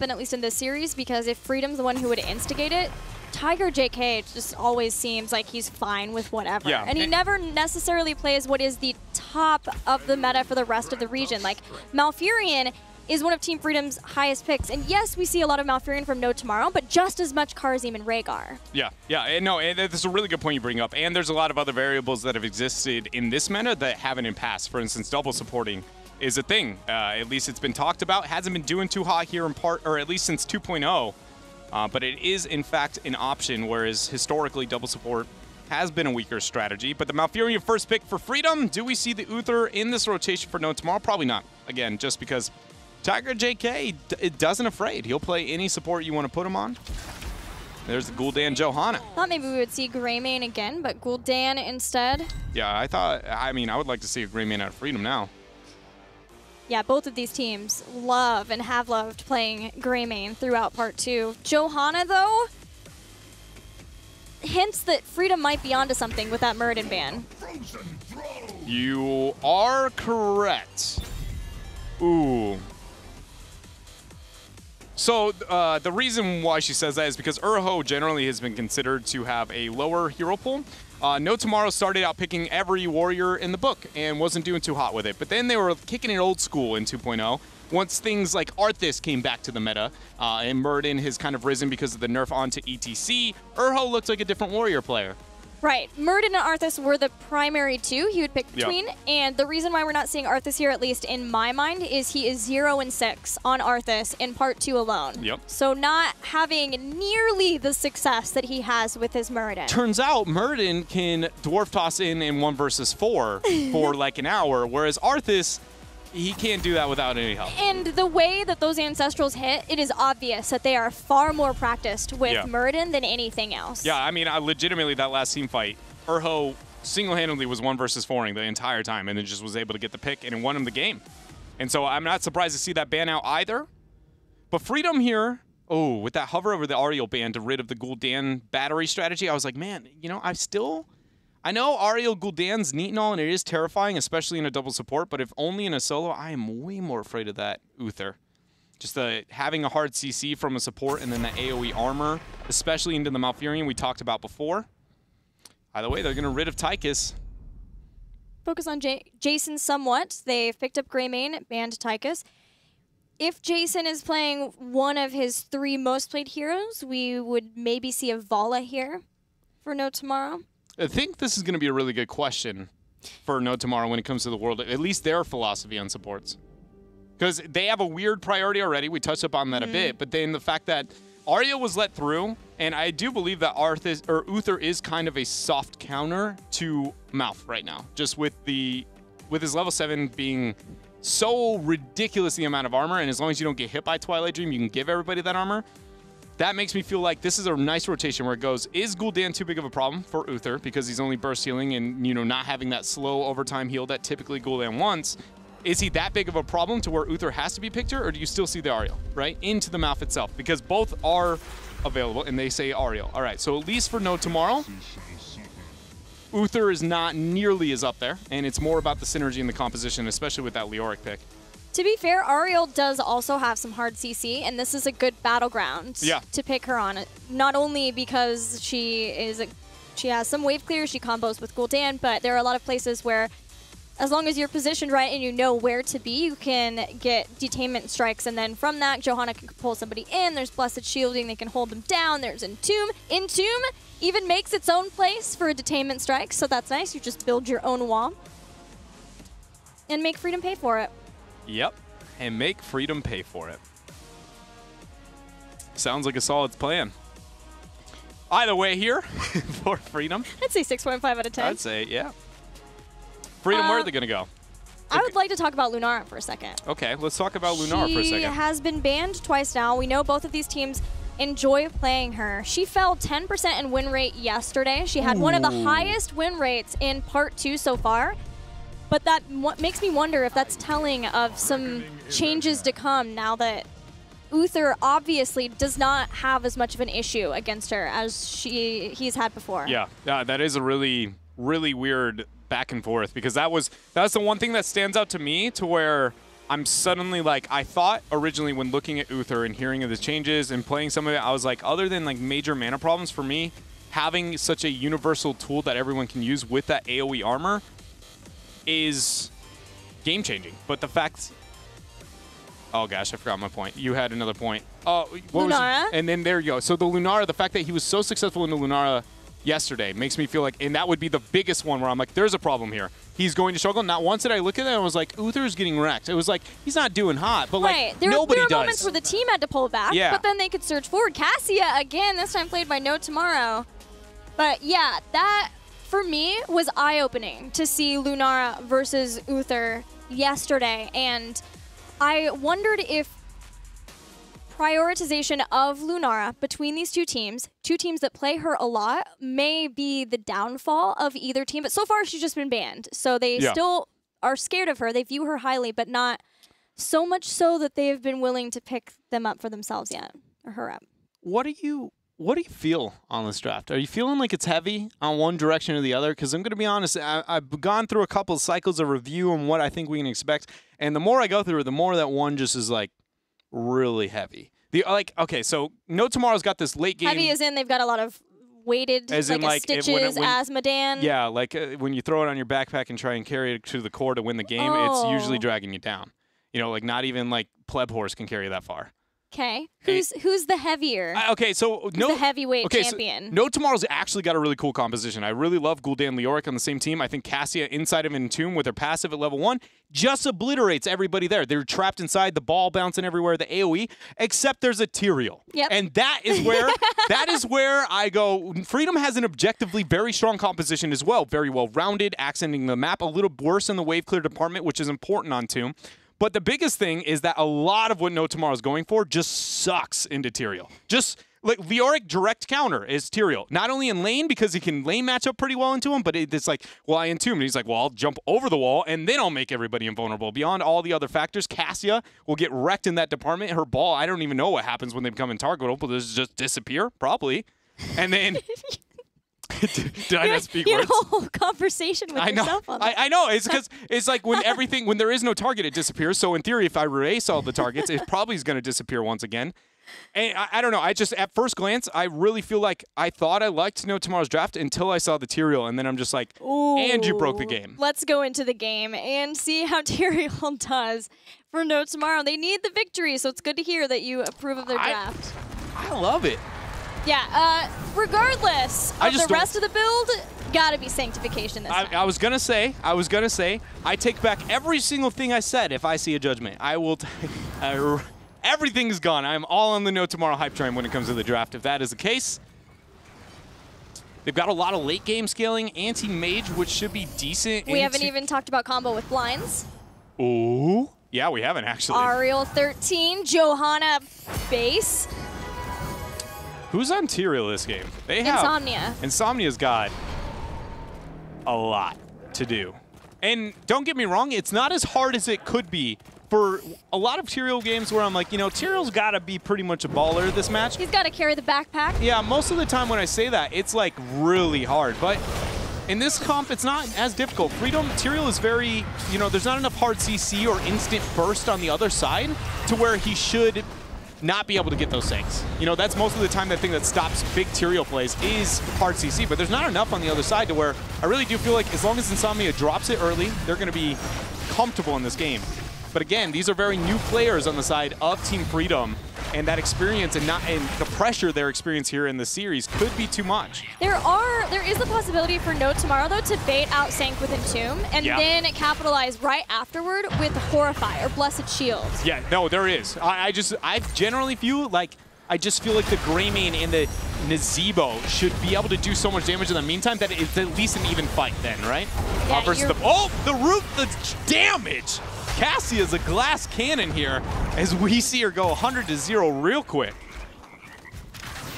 happen, at least in this series, because if Freedom's the one who would instigate it, Tiger JK just always seems like he's fine with whatever. Yeah. And he never necessarily plays what is the top of the meta for the rest of the region. Like, Malfurion is one of Team Freedom's highest picks. And yes, we see a lot of Malfurion from No Tomorrow, but just as much Karzim and Rhaegar. Yeah, and no, and that's a really good point you bring up. And there's a lot of other variables that have existed in this meta that haven't in past. For instance, double supporting is a thing. At least it's been talked about. Hasn't been doing too hot here in part, or at least since 2.0. But it is, in fact, an option, whereas historically double support has been a weaker strategy. But the Malfurion first pick for Freedom, do we see the Uther in this rotation for No Tomorrow? Probably not. Again, just because Tiger JK it doesn't afraid. He'll play any support you want to put him on. There's the Gul'dan Johanna. Thought maybe we would see Greymane again, but Gul'dan instead. Yeah, I mean, I would like to see a Greymane out of Freedom now. Yeah, both of these teams love and have loved playing Greymane throughout Part 2. Johanna, though, hints that Freedom might be onto something with that Muradin ban. You are correct. Ooh. So the reason why she says that is because Urho generally has been considered to have a lower hero pool. No Tomorrow started out picking every warrior in the book and wasn't doing too hot with it. But then they were kicking it old school in 2.0. Once things like Arthas came back to the meta and Muradin has kind of risen because of the nerf onto ETC, Urho looked like a different warrior player. Right. Muradin and Arthas were the primary two he would pick between. Yep. And the reason why we're not seeing Arthas here, at least in my mind, is he is 0 and 6 on Arthas in Part 2 alone. Yep. So not having nearly the success that he has with his Muradin. Turns out Muradin can dwarf toss in 1 versus 4 for like an hour, whereas Arthas, he can't do that without any help. And the way that those Ancestrals hit, it is obvious that they are far more practiced with Muradin than anything else. Yeah, I mean, legitimately, that last team fight, Urho single-handedly was 1 versus 4ing the entire time and then just was able to get the pick and it won him the game. And so I'm not surprised to see that ban out either. But Freedom here, oh, with that hover over the Ariel ban to rid of the Gul'dan battery strategy, I was like, man, you know, I know Ariel Gul'dan's neat and all, and it is terrifying, especially in a double support, but if only in a solo, I am way more afraid of that Uther. Just having a hard CC from a support and then the AoE armor, especially into the Malfurion we talked about before. Either way, they're going to rid of Tychus. Focus on Jason somewhat. They've picked up Greymane, banned Tychus. If Jason is playing one of his 3 most played heroes, we would maybe see a Vala here for No Tomorrow. I think this is going to be a really good question for No Tomorrow when it comes to the world, at least their philosophy on supports. Because they have a weird priority already. We touched up on that a bit. But then the fact that Arya was let through, and I do believe that Uther is kind of a soft counter to Mouth right now. Just with his level 7 being so ridiculous the amount of armor, and as long as you don't get hit by Twilight Dream, you can give everybody that armor. That makes me feel like this is a nice rotation where it goes, is Gul'dan too big of a problem for Uther because he's only burst healing and, you know, not having that slow overtime heal that typically Gul'dan wants? Is he that big of a problem to where Uther has to be picked here, or do you still see the Ariel, right, into the mouth itself? Because both are available, and they say Ariel. All right, so at least for No Tomorrow, Uther is not nearly as up there, and it's more about the synergy and the composition, especially with that Leoric pick. To be fair, Ariel does also have some hard CC, and this is a good battleground to pick her on. Not only because she has some wave clear, she combos with Gul'dan, but there are a lot of places where as long as you're positioned right and you know where to be, you can get detainment strikes, and then from that, Johanna can pull somebody in. There's Blessed Shielding, they can hold them down. There's Entomb. Entomb even makes its own place for a detainment strike, so that's nice. You just build your own wall and make Freedom pay for it. Yep, and make Freedom pay for it. Sounds like a solid plan. Either way here for Freedom. I'd say 6.5 out of 10. I'd say, yeah. Freedom, where are they going to go? I would like to talk about Lunara for a second. Okay, let's talk about Lunara for a second. She has been banned twice now. We know both of these teams enjoy playing her. She fell 10% in win rate yesterday. She had one of the highest win rates in Part 2 so far. But that makes me wonder if that's telling of some changes to come now that Uther obviously does not have as much of an issue against her as he's had before. Yeah, that is a really, really weird back and forth, because that's the one thing that stands out to me, to where I'm suddenly like, I thought originally when looking at Uther and hearing of the changes and playing some of it, I was like, other than like major mana problems for me, having such a universal tool that everyone can use with that AoE armor is game-changing. But the fact... Oh, gosh, I forgot my point. You had another point. Oh, what Lunara? was it? And then there you go. So the Lunara, the fact that he was so successful in the Lunara yesterday makes me feel like, and that would be the biggest one where I'm like, there's a problem here. He's going to struggle. Not once did I look at it and I was like, Uther's getting wrecked. It was like, he's not doing hot, but like, nobody does. There were moments where the team had to pull back, yeah. but then they could surge forward. Cassia, again, this time played by No Tomorrow. But yeah, that, for me, was eye-opening to see Lunara versus Uther yesterday, and I wondered if prioritization of Lunara between these two teams that play her a lot, may be the downfall of either team. But so far, she's just been banned. So they still are scared of her. They view her highly, but not so much so that they've been willing to pick them up for themselves yet, or her up. What do you feel on this draft? Are you feeling like it's heavy on one direction or the other? Because I'm going to be honest, I've gone through a couple of cycles of review on what I think we can expect. And the more I go through it, the more that one just is like really heavy. Okay, so No Tomorrow's got this late game. Heavy as in they've got a lot of weighted, as like, in, like stitches, Asmodan. Yeah, like when you throw it on your backpack and try and carry it to the core to win the game, it's usually dragging you down. You know, like not even like Pleb Horse can carry that far. Okay, who's the heavier? Okay, so who's the heavyweight champion? So No Tomorrow's actually got a really cool composition. I really love Gul'dan Leoric on the same team. I think Cassia inside of Entomb with her passive at level 1 just obliterates everybody there. They're trapped inside, the ball bouncing everywhere, the AoE, except there's a Tyrael. Yep. And that is where I go. Freedom has an objectively very strong composition as well, very well rounded, accenting the map a little worse in the wave clear department, which is important on Tomb. But the biggest thing is that a lot of what No Tomorrow is going for just sucks into Tyrael. Just like Leoric direct counter is Tyrael. Not only in lane because he can lane match up pretty well into him, but it's like, well, I entomb. And he's like, well, I'll jump over the wall and then I'll make everybody invulnerable. Beyond all the other factors, Cassia will get wrecked in that department. Her ball, I don't even know what happens when they become intargetable. But does it just disappear? Probably. And then... Did I not speak words? You had a whole conversation with yourself on that. I know. It's because it's like when there is no target, it disappears. So in theory, if I erase all the targets, it probably is going to disappear once again. And I don't know. I just, at first glance, I really feel like I thought I liked No Tomorrow's draft until I saw the Tyrael, and then I'm just like, ooh, and you broke the game. Let's go into the game and see how Tyrael does for No Tomorrow. They need the victory, so it's good to hear that you approve of their draft. I love it. Yeah, regardless of the rest of the build, gotta be Sanctification this time. I was gonna say, I take back every single thing I said if I see a judgment. I will, everything is gone. I'm all on the No Tomorrow hype train when it comes to the draft. If that is the case, they've got a lot of late game scaling, anti-mage, which should be decent. We haven't even talked about combo with blinds. Ooh, yeah, we haven't actually. Ariel 13, Johanna base. Who's on Tyrael this game? They have Insomnia. Insomnia's got a lot to do. And don't get me wrong, it's not as hard as it could be for a lot of Tyrael games where I'm like, you know, Tyrael's got to be pretty much a baller this match. He's got to carry the backpack. Yeah, most of the time when I say that, it's like really hard. But in this comp, it's not as difficult. Tyrael is very, you know, there's not enough hard CC or instant burst on the other side to where he should not be able to get those things. You know, that's most of the time the thing that stops big Tyrael plays is hard CC, but there's not enough on the other side to where I really do feel like as long as Insomnia drops it early, they're going to be comfortable in this game. But again, these are very new players on the side of Team Freedom, and that experience and the pressure they're experiencing here in the series could be too much. There is the possibility for No Tomorrow though to bait out Sank with Entomb and then capitalize right afterward with Horrify or Blessed Shield. Yeah, no, there is. I generally feel like the Greymane and the Nazebo should be able to do so much damage in the meantime that it's at least an even fight then, right? Yeah, versus the damage. Cassia's a glass cannon here as we see her go 100-0 real quick.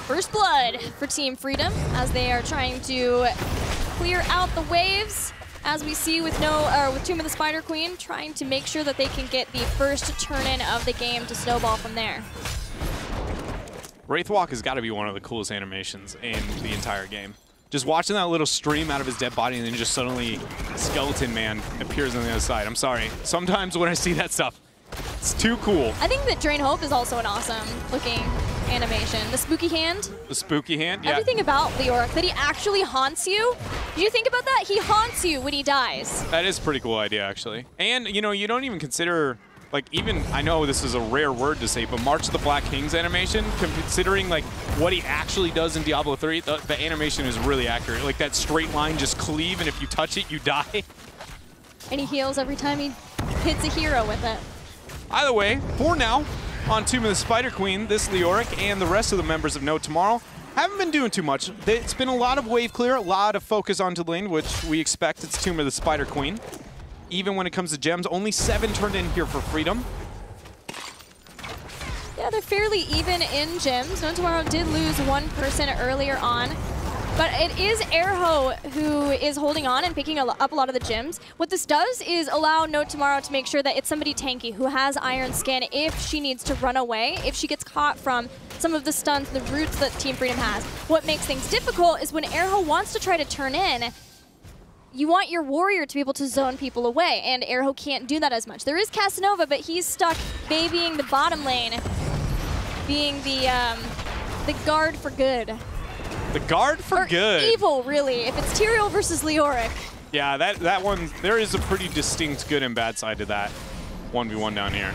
First blood for Team Freedom as they are trying to clear out the waves. As we see with Tomb of the Spider Queen, trying to make sure that they can get the first turn-in of the game to snowball from there. Wraithwalk has got to be one of the coolest animations in the entire game. Just watching that little stream out of his dead body and then just suddenly Skeleton Man appears on the other side. I'm sorry. Sometimes when I see that stuff, It's too cool. I think that Drain Hope is also an awesome looking animation. The spooky hand. The spooky hand, yeah. Everything about Leoric, that he actually haunts you. Did you think about that? He haunts you when he dies. That is a pretty cool idea, actually. And, you know, you don't even consider, like, even, I know this is a rare word to say, but March of the Black Kings animation, considering, like, what he actually does in Diablo 3, the animation is really accurate. Like, that straight line just cleave, and if you touch it, you die. And he heals every time he hits a hero with it. Either way, for now, on Tomb of the Spider Queen, this Leoric and the rest of the members of No Tomorrow haven't been doing too much. It's been a lot of wave clear, a lot of focus onto lane, which we expect. It's Tomb of the Spider Queen. Even when it comes to gems, only 7 turned in here for Freedom. Yeah, they're fairly even in gems. No Tomorrow did lose one person earlier on. But it is Erho who is holding on and picking up a lot of the gems. What this does is allow No Tomorrow to make sure that it's somebody tanky who has Iron Skin if she needs to run away, if she gets caught from some of the stuns, the roots that Team Freedom has. What makes things difficult is when Erho wants to try to turn in, you want your warrior to be able to zone people away, and Erho can't do that as much. There is Casanova, but he's stuck babying the bottom lane, being the guard for good. The guard for good. Evil, really, if it's Tyrael versus Leoric. Yeah, that one, there is a pretty distinct good and bad side to that 1v1 down here.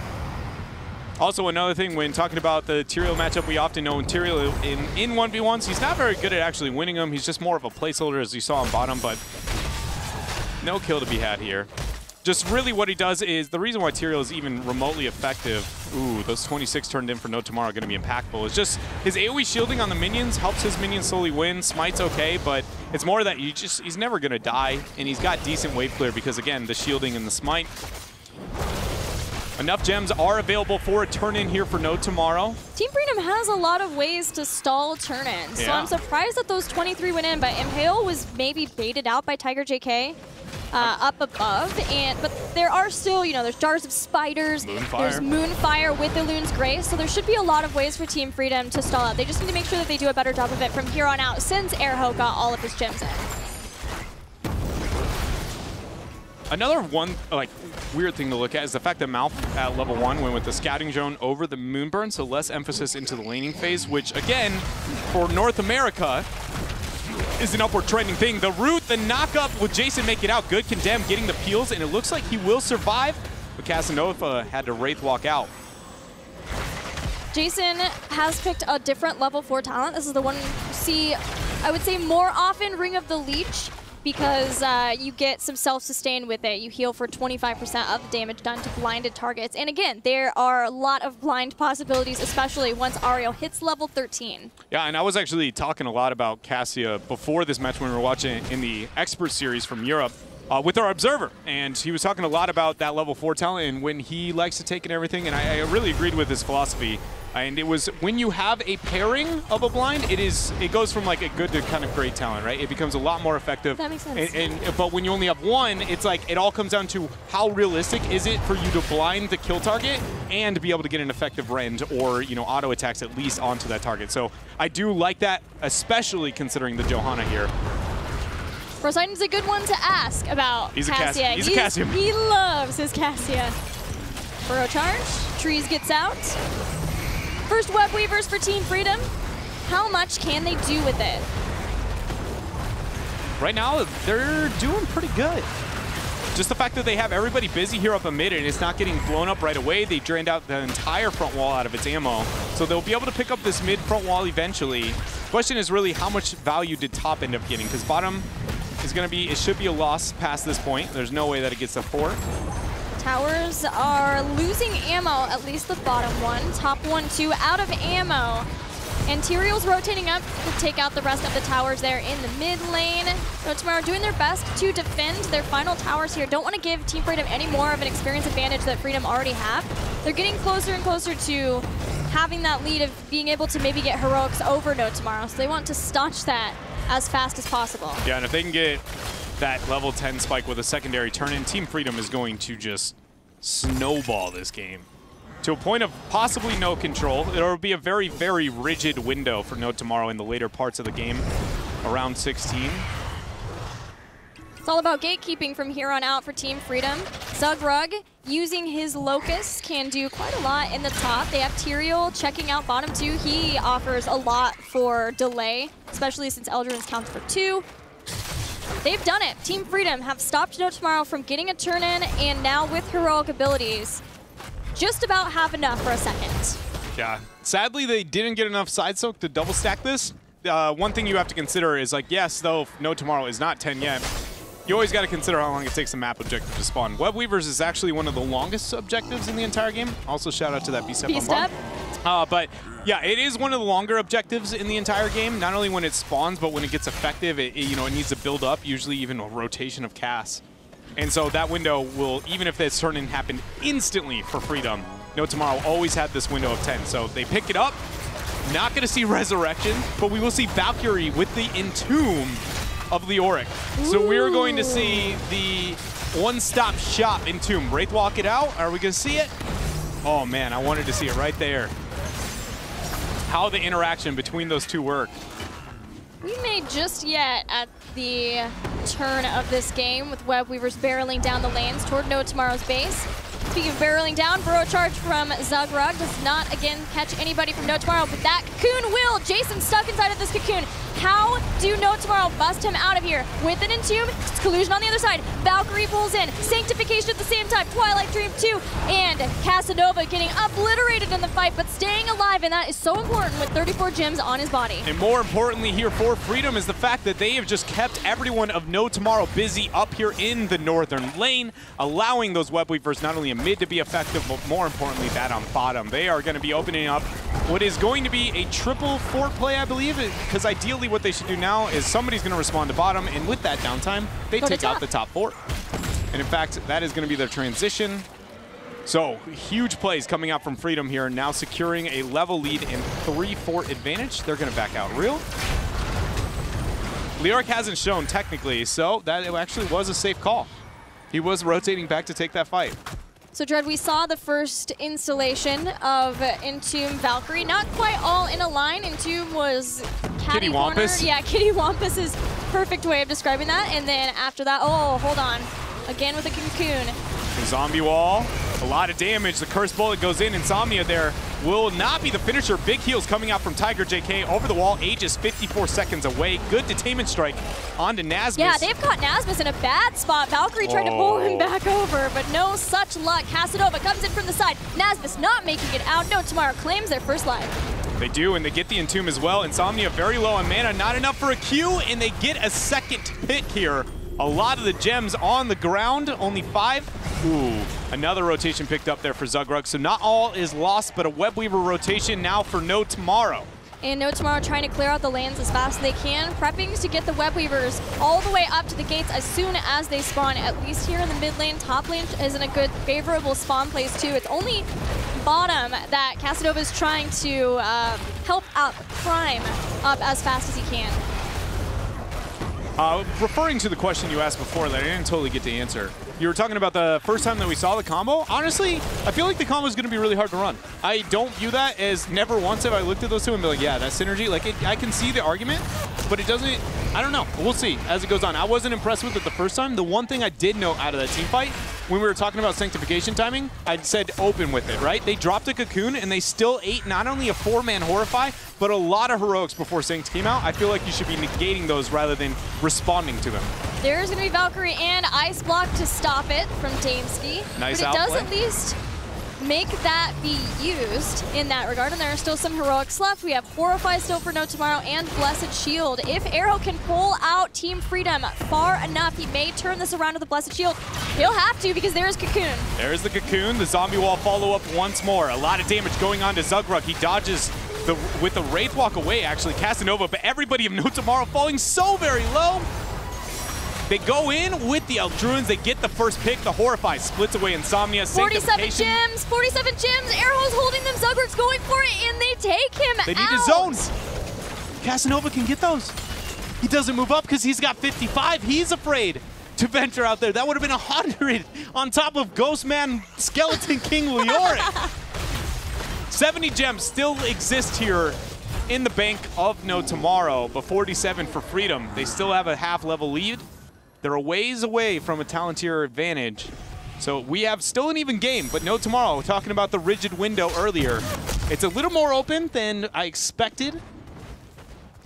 Also, another thing, when talking about the Tyrael matchup, we often know when Tyrael in 1v1s, he's not very good at actually winning them. He's just more of a placeholder, as you saw on bottom, but no kill to be had here. Just really what he does is, the reason why Tyrael is even remotely effective, ooh, those 26 turned in for No Tomorrow are going to be impactful, is just his AoE shielding on the minions helps his minions slowly win. Smite's okay, but it's more that he's never going to die, and he's got decent wave clear because, again, the shielding and the smite. Enough gems are available for a turn-in here for No Tomorrow. Team Freedom has a lot of ways to stall turn-ins, so I'm surprised that those 23 went in, but Impale was maybe baited out by Tiger JK. Up above, but there are still, you know, there's Jars of Spiders, there's Moonfire with Elun's Grace, so there should be a lot of ways for Team Freedom to stall out. They just need to make sure that they do a better job of it from here on out, since Erho got all of his gems in. Another one, like, weird thing to look at is the fact that Malf at level 1 went with the Scouting Drone over the Moonburn, so less emphasis into the laning phase, which, again, for North America, is an upward trending thing. The root, the knock-up with Jason make it out. Good Condemn getting the peels, and it looks like he will survive, but Casanova had to Wraith walk out. Jason has picked a different level 4 talent. This is the one you see, I would say, more often, Ring of the Leech, because you get some self-sustain with it. You heal for 25% of the damage done to blinded targets. And again, there are a lot of blind possibilities, especially once Ariel hits level 13. Yeah, and I was actually talking a lot about Cassia before this match when we were watching in the Expert Series from Europe with our Observer. And he was talking a lot about that level 4 talent and when he likes to take and everything. And I really agreed with his philosophy. And it was when you have a pairing of a blind, it goes from like a good to kind of great talent, right? It becomes a lot more effective. That makes sense. But when you only have one, it's like it all comes down to how realistic is it for you to blind the kill target and be able to get an effective rend or, you know, auto attacks at least onto that target. So I do like that, especially considering the Johanna here. Poseidon's a good one to ask about Cassia. He's a Cassia. He loves his Cassia. Burrow charge, Trees gets out. First Web Weavers for Team Freedom. How much can they do with it? Right now, they're doing pretty good. Just the fact that they have everybody busy here up a mid and it's not getting blown up right away. They drained out the entire front wall out of its ammo. So they'll be able to pick up this mid front wall eventually. Question is really how much value did top end up getting? Because bottom is going to be, it should be a loss past this point. There's no way that it gets a 4. Towers are losing ammo, at least the bottom one. Top one, too, out of ammo. And Tyrael's rotating up to take out the rest of the towers there in the mid lane. No Tomorrow doing their best to defend their final towers here. Don't want to give Team Freedom any more of an experience advantage that Freedom already have. They're getting closer and closer to having that lead of being able to maybe get heroics over No Tomorrow. So they want to staunch that as fast as possible. Yeah, and if they can get that level 10 spike with a secondary turn-in, Team Freedom is going to just snowball this game to a point of possibly no control. It'll be a very, very rigid window for No Tomorrow in the later parts of the game, around 16. It's all about gatekeeping from here on out for Team Freedom. Zugrug, using his Locust, can do quite a lot in the top. They have Tyrael checking out bottom too. He offers a lot for delay, especially since Eldrin's counts for 2. They've done it. Team Freedom have stopped No Tomorrow from getting a turn in, and now with heroic abilities, just about have enough for a second. Yeah. Sadly, they didn't get enough side soak to double stack this. One thing you have to consider is, like, yes, though No Tomorrow is not 10 yet, you always got to consider how long it takes a map objective to spawn. Web Weavers is actually one of the longest objectives in the entire game. Also, shout out to that B-Step on bomb. But yeah, it is one of the longer objectives in the entire game. Not only when it spawns, but when it gets effective, it needs to build up, usually even a rotation of casts. And so that window will, even if this turn-in happened instantly for Freedom, No Tomorrow always had this window of 10. So they pick it up. Not going to see Resurrection, but we will see Valkyrie with the Entomb of Leoric. So we're going to see the one-stop shop Entomb. Wraith walk it out. Are we going to see it? Oh, man, I wanted to see it right there. How the interaction between those two work. We may just yet at the turn of this game with Web Weavers barreling down the lanes toward No Tomorrow's base. Speaking of barreling down, burrow charge from Zugrug does not again catch anybody from No Tomorrow, but that cocoon will. Jason stuck inside of this cocoon. How do No Tomorrow bust him out of here? With an Entomb, collusion on the other side. Valkyrie pulls in, Sanctification at the same time, Twilight Dream 2, and Casanova getting obliterated in the fight, but staying alive, and that is so important with 34 gems on his body. And more importantly here for Freedom is the fact that they have just kept everyone of No Tomorrow busy up here in the northern lane, allowing those Web Weavers not only a mid to be effective, but more importantly that on bottom. They are going to be opening up what is going to be a triple fort play, I believe, because ideally what they should do now is somebody's going to respond to bottom, and with that downtime, they take out the top fort. And in fact, that is going to be their transition. So, huge plays coming out from Freedom here, now securing a level lead and 3 fort advantage. They're going to back out real. Leoric hasn't shown technically, so that actually was a safe call. He was rotating back to take that fight. So, Dread, we saw the first installation of Entomb Valkyrie. Not quite all in a line. Entomb was Kitty Wampus. Yeah, Kitty Wampus is perfect way of describing that. And then after that, oh, hold on. Again with a cocoon. Zombie wall, a lot of damage. The Curse Bullet goes in. Insomnia there will not be the finisher. Big heals coming out from Tiger JK over the wall. Aegis 54 seconds away. Good detainment strike onto Nazmus. Yeah, they've caught Nazmus in a bad spot. Valkyrie tried to pull him back over, but no such luck. Casanova comes in from the side. Nazmus not making it out. No Tomorrow claims their first life. They do, and they get the Entomb as well. Insomnia very low on mana, not enough for a Q, and they get a second pick here. A lot of the gems on the ground, only 5. Ooh, another rotation picked up there for Zugrug. So not all is lost, but a Web Weaver rotation now for No Tomorrow. And No Tomorrow trying to clear out the lanes as fast as they can, prepping to get the Web Weavers all the way up to the gates as soon as they spawn, at least here in the mid lane. Top lane is in a good, favorable spawn place too. It's only bottom that Casanova is trying to help out Prime up as fast as he can. Referring to the question you asked before that I didn't totally get to answer. You were talking about the first time that we saw the combo. Honestly, I feel like the combo is going to be really hard to run. I don't view that as never once have I looked at those two and be like, yeah, that synergy. Like, I can see the argument, but it doesn't, I don't know. We'll see as it goes on. I wasn't impressed with it the first time. The one thing I did note out of that team fight, when we were talking about Sanctification timing, I said open with it, right? They dropped a cocoon and they still ate not only a 4-man Horrify, but a lot of heroics before Sanct came out. I feel like you should be negating those rather than responding to them. There's going to be Valkyrie and Ice Block to stop it from Damesky. Nice but it outplay. does at least make that be used in that regard, and there are still some heroics left. We have Horrify still for No Tomorrow and Blessed Shield. If Arrow can pull out Team Freedom far enough, he may turn this around with the Blessed Shield. He'll have to because there is Cocoon. There's the Cocoon. The Zombie Wall follow-up once more. A lot of damage going on to Zugrug. He dodges with the Wraith Walk away, actually, Casanova, but everybody of No Tomorrow falling so very low. They go in with the Eldruins. They get the first pick. The Horrify splits away Insomnia. 47 gems. 47 gems. Arrow's holding them. Zugrug's going for it, and they take him out. They need his zones. Casanova can get those. He doesn't move up because he's got 55. He's afraid to venture out there. That would have been 100 on top of Ghostman Skeleton King Leoric. 70 gems still exist here in the bank of No Tomorrow, but 47 for Freedom. They still have a half-level lead. They're a ways away from a Talontier advantage. So we have still an even game, but no tomorrow. We're talking about the rigid window earlier. It's a little more open than I expected.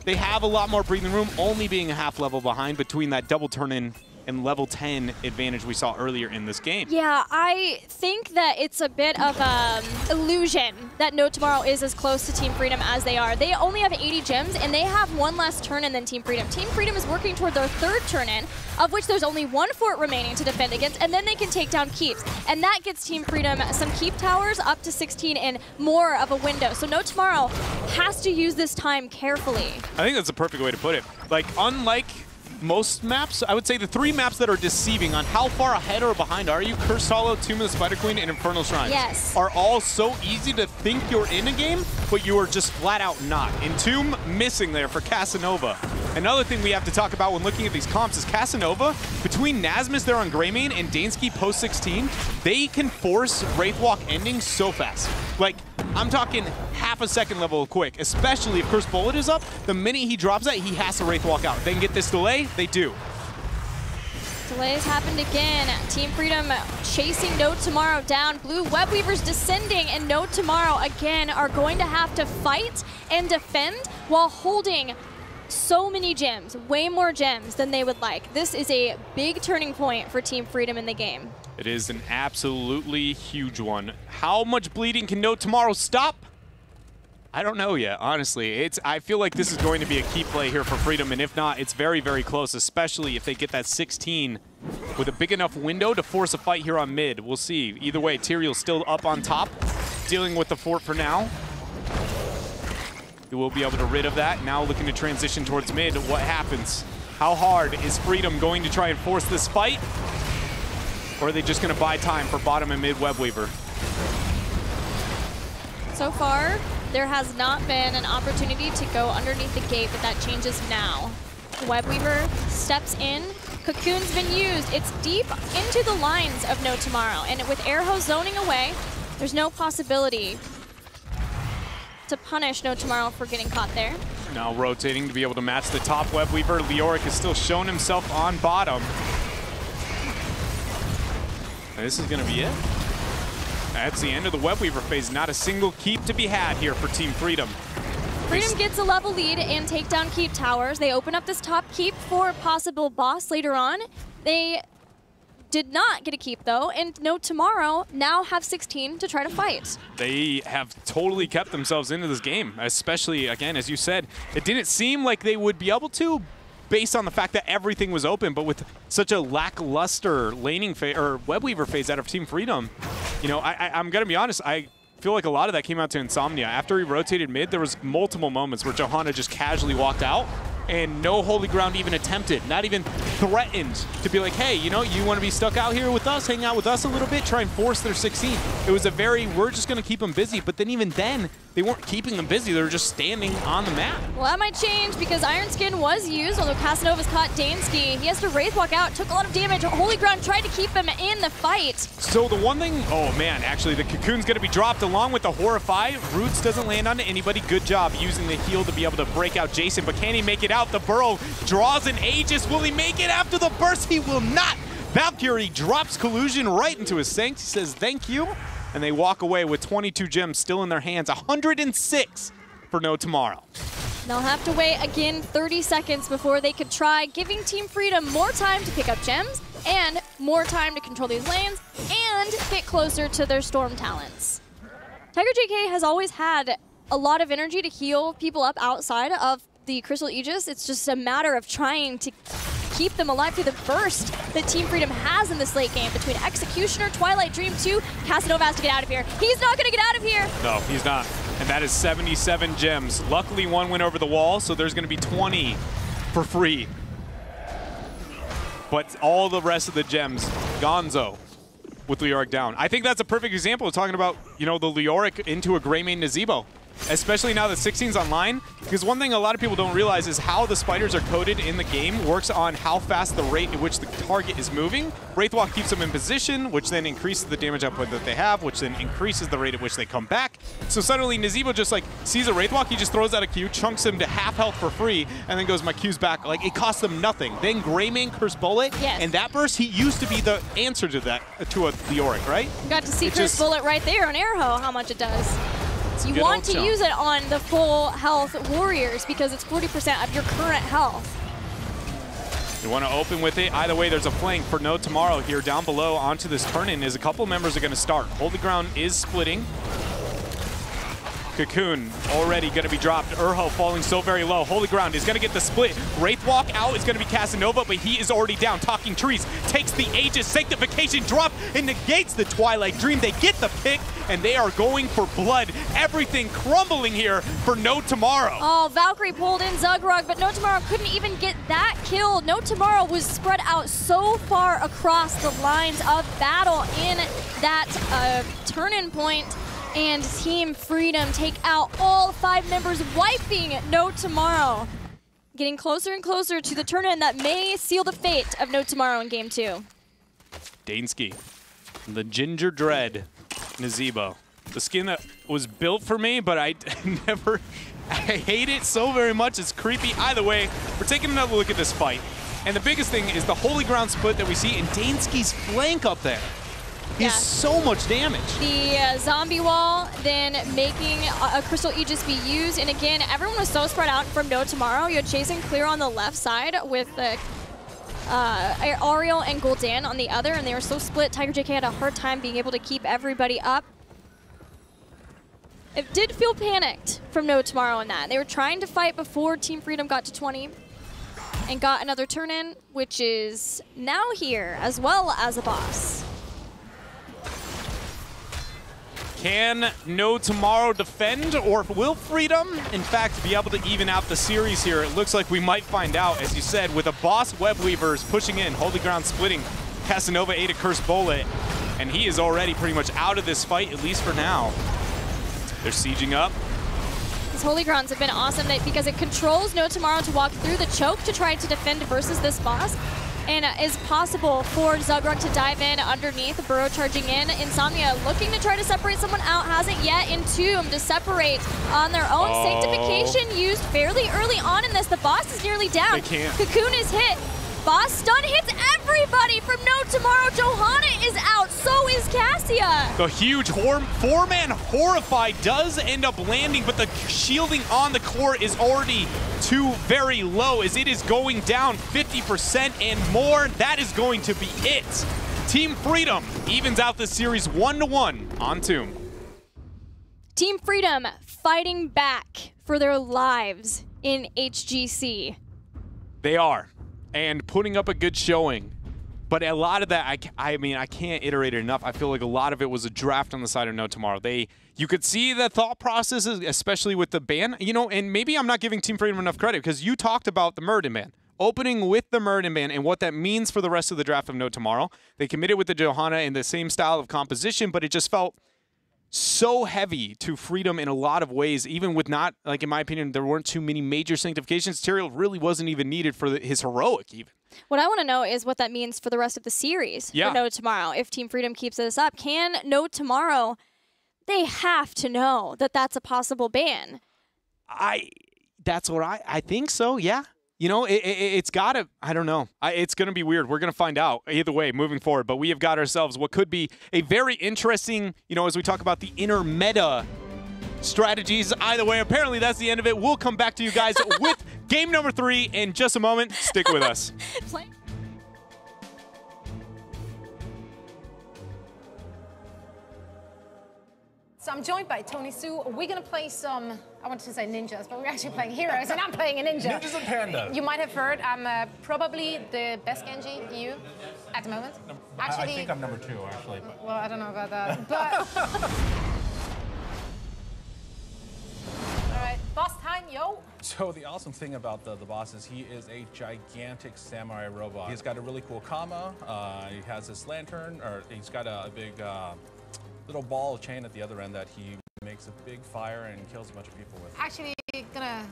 They have a lot more breathing room, only being a half level behind between that double turn-in and level 10 advantage we saw earlier in this game. Yeah, I think that it's a bit of an illusion that No Tomorrow is as close to Team Freedom as they are. They only have 80 gems, and they have one less turn-in than Team Freedom. Team Freedom is working toward their third turn-in, of which there's only one fort remaining to defend against, and then they can take down keeps. And that gets Team Freedom some keep towers up to 16 and more of a window. So No Tomorrow has to use this time carefully. I think that's a perfect way to put it. Like, unlike most maps, I would say the 3 maps that are deceiving on how far ahead or behind are you, Cursed Hollow, Tomb of the Spider Queen, and Infernal Shrines, yes, are all so easy to think you're in a game, but you are just flat out not. Entomb missing there for Casanova. Another thing we have to talk about when looking at these comps is Casanova, between Nasmus there on Greymane and Dansky post 16, they can force Wraithwalk ending so fast. Like, I'm talking half a second level quick, especially if Cursed Bullet is up. The minute he drops that, he has to Wraithwalk out. They can get this delay, they do. Delays happened again. Team Freedom chasing No Tomorrow down. Blue Web Weavers descending, and No Tomorrow again are going to have to fight and defend while holding so many gems, way more gems than they would like. This is a big turning point for Team Freedom in the game. It is an absolutely huge one. How much bleeding can No Tomorrow stop? I don't know yet, honestly. I feel like this is going to be a key play here for Freedom, and if not, it's very, very close, especially if they get that 16 with a big enough window to force a fight here on mid. We'll see. Either way, Tyrael's still up on top, dealing with the fort for now. He will be able to rid of that. Now looking to transition towards mid. What happens? How hard is Freedom going to try and force this fight? Or are they just going to buy time for bottom and mid Web Weaver? So far, there has not been an opportunity to go underneath the gate, but that changes now. Web Weaver steps in. Cocoon's been used. It's deep into the lines of No Tomorrow. And with Airho zoning away, there's no possibility to punish No Tomorrow for getting caught there. Now rotating to be able to match the top Web Weaver. Leoric has still shown himself on bottom. And this is going to be it. That's the end of the Web Weaver phase. Not a single keep to be had here for Team Freedom. Freedom gets a level lead and take down keep towers. They open up this top keep for a possible boss later on. They did not get a keep though, and No Tomorrow now have 16 to try to fight. They have totally kept themselves into this game, especially, again, as you said, it didn't seem like they would be able to based on the fact that everything was open, but with such a lackluster laning phase or Web Weaver phase out of Team Freedom, you know, I'm gonna be honest, I feel like a lot of that came out to Insomnia. After he rotated mid, there was multiple moments where Johanna just casually walked out and no holy ground even attempted, not even threatened to be like, hey, you know, you want to be stuck out here with us, hang out with us a little bit, try and force their 16. It was a very, we're just going to keep them busy, but then even then, they weren't keeping them busy, they were just standing on the map. Well, that might change because Iron Skin was used, although Casanova's caught Dansky. He has to Wraithwalk out, took a lot of damage. Holy Ground tried to keep him in the fight. So the one thing, oh man, actually the Cocoon's going to be dropped along with the Horrify. Roots doesn't land on anybody. Good job using the heal to be able to break out Jason, but can he make it out? The Burrow draws an Aegis. Will he make it after the burst? He will not. Valkyrie drops Collusion right into his Sanct. He says thank you. And they walk away with 22 gems still in their hands. 106 for No Tomorrow. They'll have to wait again 30 seconds before they could try, giving Team Freedom more time to pick up gems and more time to control these lanes and get closer to their Storm talents. Tiger JK has always had a lot of energy to heal people up outside of the Crystal Aegis. It's just a matter of trying to keep them alive through the burst that Team Freedom has in this late game between Executioner, Twilight Dream 2. Casanova has to get out of here. He's not going to get out of here. No, he's not. And that is 77 gems. Luckily, one went over the wall, so there's going to be 20 for free. But all the rest of the gems, Gonzo with Leoric down. I think that's a perfect example of talking about, you know, the Leoric into a Greymane Nazebo. especially now that 16's online, because one thing a lot of people don't realize is how the spiders are coded in the game works on how fast the rate at which the target is moving. Wraithwalk keeps them in position, which then increases the damage output that they have, which then increases the rate at which they come back. So suddenly Nazeebo just like sees a Wraithwalk, he just throws out a Q, chunks him to half health for free, and then goes, my Q's back. Like, it costs them nothing. Then Greymane, Curse Bullet, and that burst, he used to be the answer to that, to the Auric, right? You got to see Curse Bullet right there on Airho, how much it does. So you want to use it on the full health warriors because it's 40% of your current health. You want to open with it. Either way, there's a flank for No Tomorrow here down below onto this turn-in as a couple members are going to start. Holy Ground is splitting. Cocoon already going to be dropped. Urho falling so very low. Holy Ground is going to get the split. Wraithwalk out is going to be Casanova, but he is already down. Talking Trees takes the Aegis Sanctification drop and negates the Twilight Dream. They get the pick, and they are going for blood. Everything crumbling here for No Tomorrow. Oh, Valkyrie pulled in Zugrug, but No Tomorrow couldn't even get that kill. No Tomorrow was spread out so far across the lines of battle in that turn-in point. And Team Freedom take out all 5 members, wiping No Tomorrow. Getting closer and closer to the turn-in that may seal the fate of No Tomorrow in Game 2. Dansky, the Ginger Dread, Nazeebo. The skin that was built for me, but I hate it so very much. It's creepy. Either way, we're taking another look at this fight. And the biggest thing is the Holy Ground split that we see in Dansky's flank up there. He's so much damage. The zombie wall then making a Crystal Aegis be used. And again, everyone was so spread out from No Tomorrow. You had Chasing Clear on the left side with the Ariel and Gul'dan on the other. And they were so split. Tiger JK had a hard time being able to keep everybody up. It did feel panicked from No Tomorrow in that. They were trying to fight before Team Freedom got to 20 and got another turn-in, which is now here, as well as a boss. Can No Tomorrow defend, or will Freedom, in fact, be able to even out the series here? It looks like we might find out, as you said, with a boss Web Weavers pushing in, Holy Ground splitting, Casanova ate a Curse Bullet, and he is already pretty much out of this fight, at least for now. They're sieging up. These Holy Grounds have been awesome because it controls No Tomorrow to walk through the choke to try to defend versus this boss. And is possible for Zugrug to dive in underneath, Burrow charging in. Insomnia looking to try to separate someone out, hasn't yet. Entomb to separate on their own. Sanctification used fairly early on in this. The boss is nearly down. They can't. Cocoon is hit. Boss stun hits everybody from No Tomorrow. Johanna is out, so is Cassia. The huge four-man Horrify does end up landing, but the shielding on the core is already too very low as it is going down 50% and more. That is going to be it. Team Freedom evens out the series 1-1 on Tomb. Team Freedom fighting back for their lives in HGC. They are. And putting up a good showing. But a lot of that, I mean, I can't iterate it enough. I feel like a lot of it was a draft on the side of No Tomorrow. You could see the thought processes, especially with the ban, you know, and maybe I'm not giving Team Freedom enough credit because you talked about the Muradin ban. Opening with the Muradin ban and what that means for the rest of the draft of No Tomorrow. They committed with the Johanna in the same style of composition, but it just felt so heavy to Freedom in a lot of ways, even with not, like in my opinion, there weren't too many major sanctifications. Tyrael really wasn't even needed for his heroic even. What I want to know is what that means for the rest of the series for No Tomorrow. If Team Freedom keeps this up, can No Tomorrow, they have to know that that's a possible ban. That's what I think so, yeah. You know, it's got to, I don't know. It's going to be weird. We're going to find out either way moving forward. But we have got ourselves what could be a very interesting, you know, as we talk about the inner meta strategies. Either way, apparently that's the end of it. We'll come back to you guys with game number 3 in just a moment. Stick with us. So I'm joined by Tony Sue. We're going to play some, I wanted to say ninjas, but we're actually playing heroes, and I'm playing a ninja. Ninjas and pandas. You might have heard I'm probably the best Genji EU at the moment. Actually, I think I'm number 2, actually. Well, I don't know about that, but... All right, boss time, yo. So the awesome thing about the boss is he is a gigantic samurai robot. He's got a really cool kama. He has this lantern, or he's got a big... little ball of chain at the other end that he Makes a big fire and kills a bunch of people with it. Actually, gonna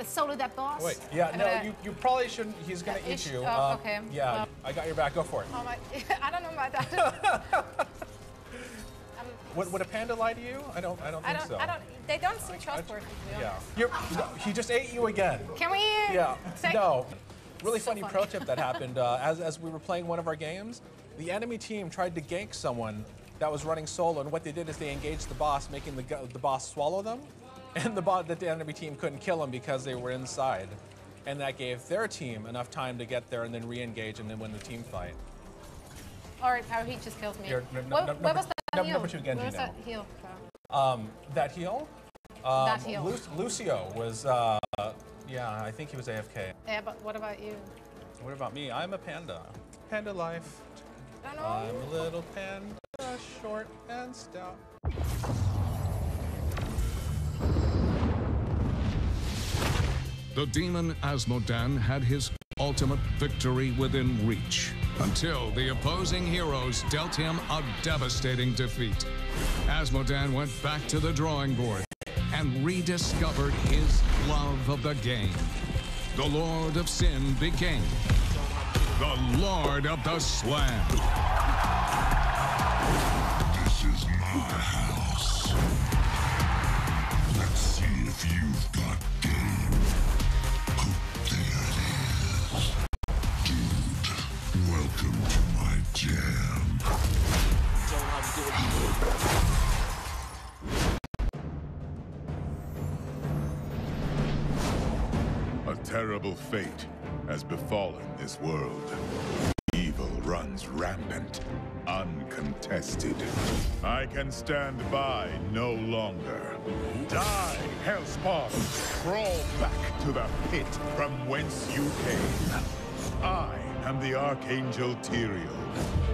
solo that boss. Wait, yeah, no, you probably shouldn't. He's gonna eat you. Oh, okay. Yeah, I got your back. Go for it. Oh my, I don't know about that. Would a panda lie to you? I don't think so. They don't seem trustworthy, to be honest. He just ate you again. Can we? Yeah. No. Really funny pro tip that happened as we were playing one of our games. The enemy team tried to gank someone that was running solo, and what they did is they engaged the boss, making the boss swallow them, and the enemy team couldn't kill him because they were inside, and that gave their team enough time to get there and then re-engage and then win the team fight. All right, how he just killed me. Where was that heal? Number 2 Genji Where was now. that heal from? That heal? That heal. Lucio was, yeah, I think he was AFK. Yeah, but what about you? What about me? I'm a panda. Panda life. I know. I'm a little panda, short and stout. The demon Asmodan had his ultimate victory within reach, until the opposing heroes dealt him a devastating defeat. Asmodan went back to the drawing board and rediscovered his love of the game. The Lord of Sin became the Lord of the Slam. This is my house. Let's see if you've got game. Oh, there it is. Dude, welcome to my jam. A terrible fate has befallen this world. Evil runs rampant, uncontested. I can stand by no longer. Die, Hellspawn! Crawl back to the pit from whence you came. I am the Archangel Tyrael,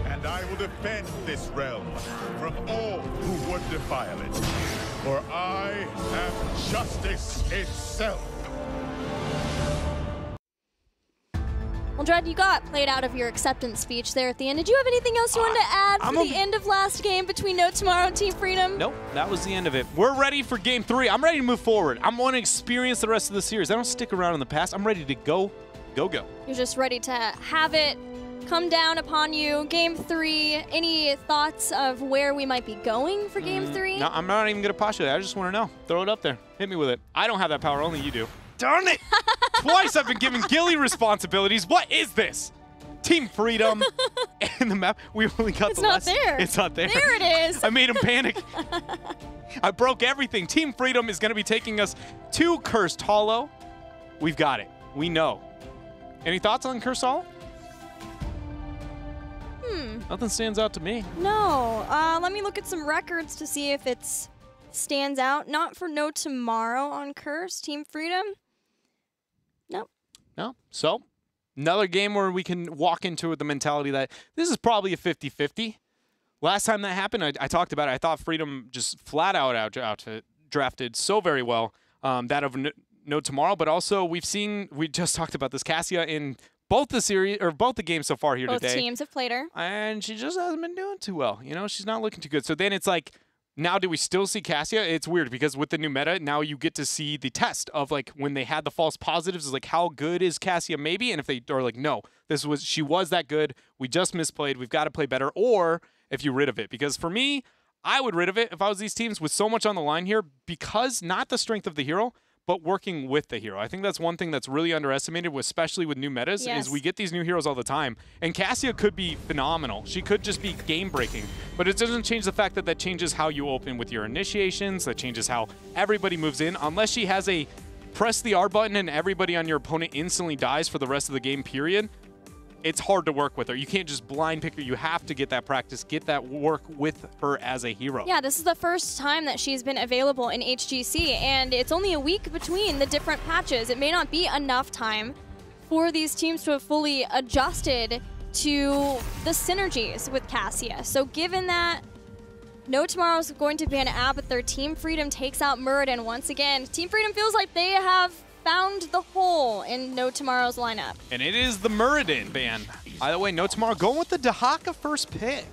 and I will defend this realm from all who would defile it. For I am justice itself. Well, Dread, you got played out of your acceptance speech there at the end. Did you have anything else you wanted to add for the end of last game between No Tomorrow and Team Freedom? Nope, that was the end of it. We're ready for Game 3. I'm ready to move forward. I want to experience the rest of the series. I don't stick around in the past. I'm ready to go. You're just ready to have it come down upon you. Game 3, any thoughts of where we might be going for Game 3? No, I'm not even going to postulate. I just want to know. Throw it up there. Hit me with it. I don't have that power. Only you do. Darn it! Twice I've been giving Gilly responsibilities. What is this? Team Freedom. And the map, we only got the last. It's not there. There it is. I made him panic. I broke everything. Team Freedom is going to be taking us to Cursed Hollow. We've got it. We know. Any thoughts on Cursed Hollow? Nothing stands out to me. No. Let me look at some records to see if it stands out. Not for No Tomorrow on Cursed. Team Freedom. Nope. No. So, another game where we can walk into it with the mentality that this is probably a 50-50. Last time that happened, I talked about it. I thought Freedom just flat out drafted so very well. That of No Tomorrow, but also we just talked about this, Cassia in both the series or both the games so far here today. Both teams have played her. And she just hasn't been doing too well. You know, she's not looking too good. So then it's like, now do we still see Cassia? It's weird because with the new meta, now you get to see the test of like when they had the false positives, is like how good is Cassia maybe? And if they are like, no, she was that good. We just misplayed. We've got to play better. Or if you rid of it. Because for me, I would rid of it if I was these teams with so much on the line here, because not the strength of the hero, but working with the hero. I think that's one thing that's really underestimated, especially with new metas, is we get these new heroes all the time. And Cassia could be phenomenal. She could just be game-breaking. But it doesn't change the fact that that changes how you open with your initiations. That changes how everybody moves in. Unless she has a press the R button and everybody on your opponent instantly dies for the rest of the game, period, it's hard to work with her. You can't just blind pick her. You have to get that practice, get that work with her as a hero. Yeah, this is the first time that she's been available in HGC, and it's only a week between the different patches. It may not be enough time for these teams to have fully adjusted to the synergies with Cassia. So given that No Tomorrow is going to be an Abathur, Team Freedom takes out Muradin once again. Team Freedom feels like they have found the hole in No Tomorrow's lineup. And it is the Muradin ban. By the way, No Tomorrow going with the Dahaka first pick.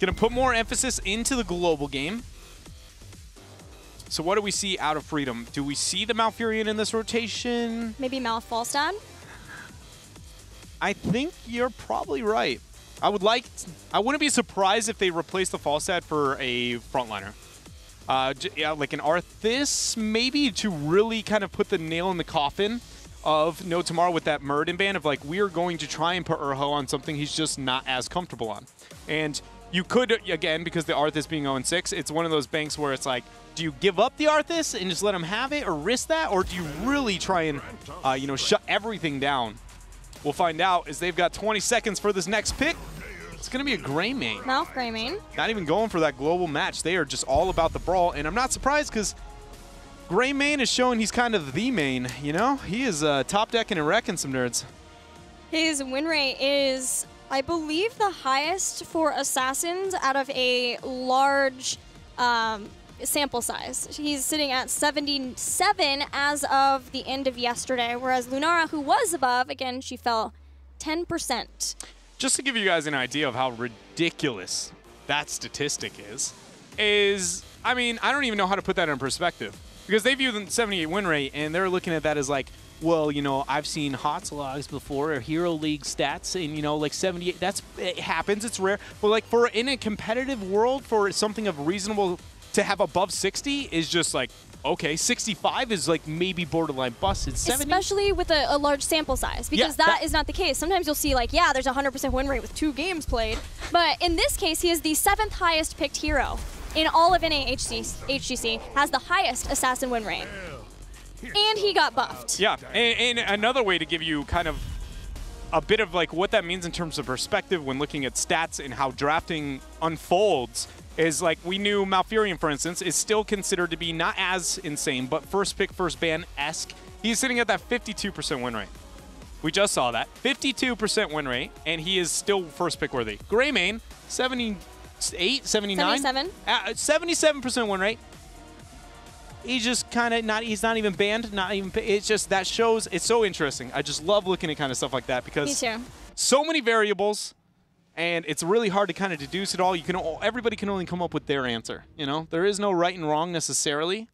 Gonna put more emphasis into the global game. So what do we see out of Freedom? Do we see the Malfurion in this rotation? Maybe Falstad? I think you're probably right. I wouldn't be surprised if they replace the Falstad for a frontliner. Yeah, like an Arthas, maybe, to really kind of put the nail in the coffin of No Tomorrow with that Muradin ban of like, we're going to try and put Urho on something he's just not as comfortable on. And you could, again, because the Arthas being 0-6, it's one of those banks where it's like, do you give up the Arthas and just let him have it or risk that? Or do you really try and, you know, shut everything down? We'll find out as they've got 20 seconds for this next pick. It's going to be a Greymane. Malf Greymane. Not even going for that global match. They are just all about the brawl. And I'm not surprised because Greymane is showing he's kind of the main, you know? He is top decking and wrecking some nerds. His win rate is, I believe, the highest for Assassins out of a large sample size. He's sitting at 77 as of the end of yesterday, whereas Lunara, who was above, again, she fell 10%. Just to give you guys an idea of how ridiculous that statistic is, I mean, I don't even know how to put that in perspective. Because they view the 78 win rate, and they're looking at that as like, well, you know, I've seen HOTS logs before, or Hero League stats, and, you know, like 78, it happens, it's rare. But, like, for in a competitive world, for something of reasonable to have above 60 is just like, okay, 65 is like maybe borderline busted. 70? Especially with a large sample size, because that is not the case. Sometimes you'll see like, yeah, there's a 100% win rate with 2 games played. But in this case, he is the 7th highest picked hero in all of NA HGC, has the highest assassin win rate. And he got buffed. Yeah, and another way to give you kind of a bit of like what that means in terms of perspective when looking at stats and how drafting unfolds is like we knew Malfurion, for instance, is still considered to be not as insane, but first pick, first ban-esque. He's sitting at that 52% win rate. We just saw that. 52% win rate, and he is still first pick worthy. Greymane, 78, 79? 77. 77% win rate. He's just kind of not, he's not even banned, it's just, that shows, it's so interesting. I just love looking at kind of stuff like that because Me too. So many variables, and it's really hard to kind of deduce it all. Everybody can only come up with their answer, you know? There is no right and wrong necessarily.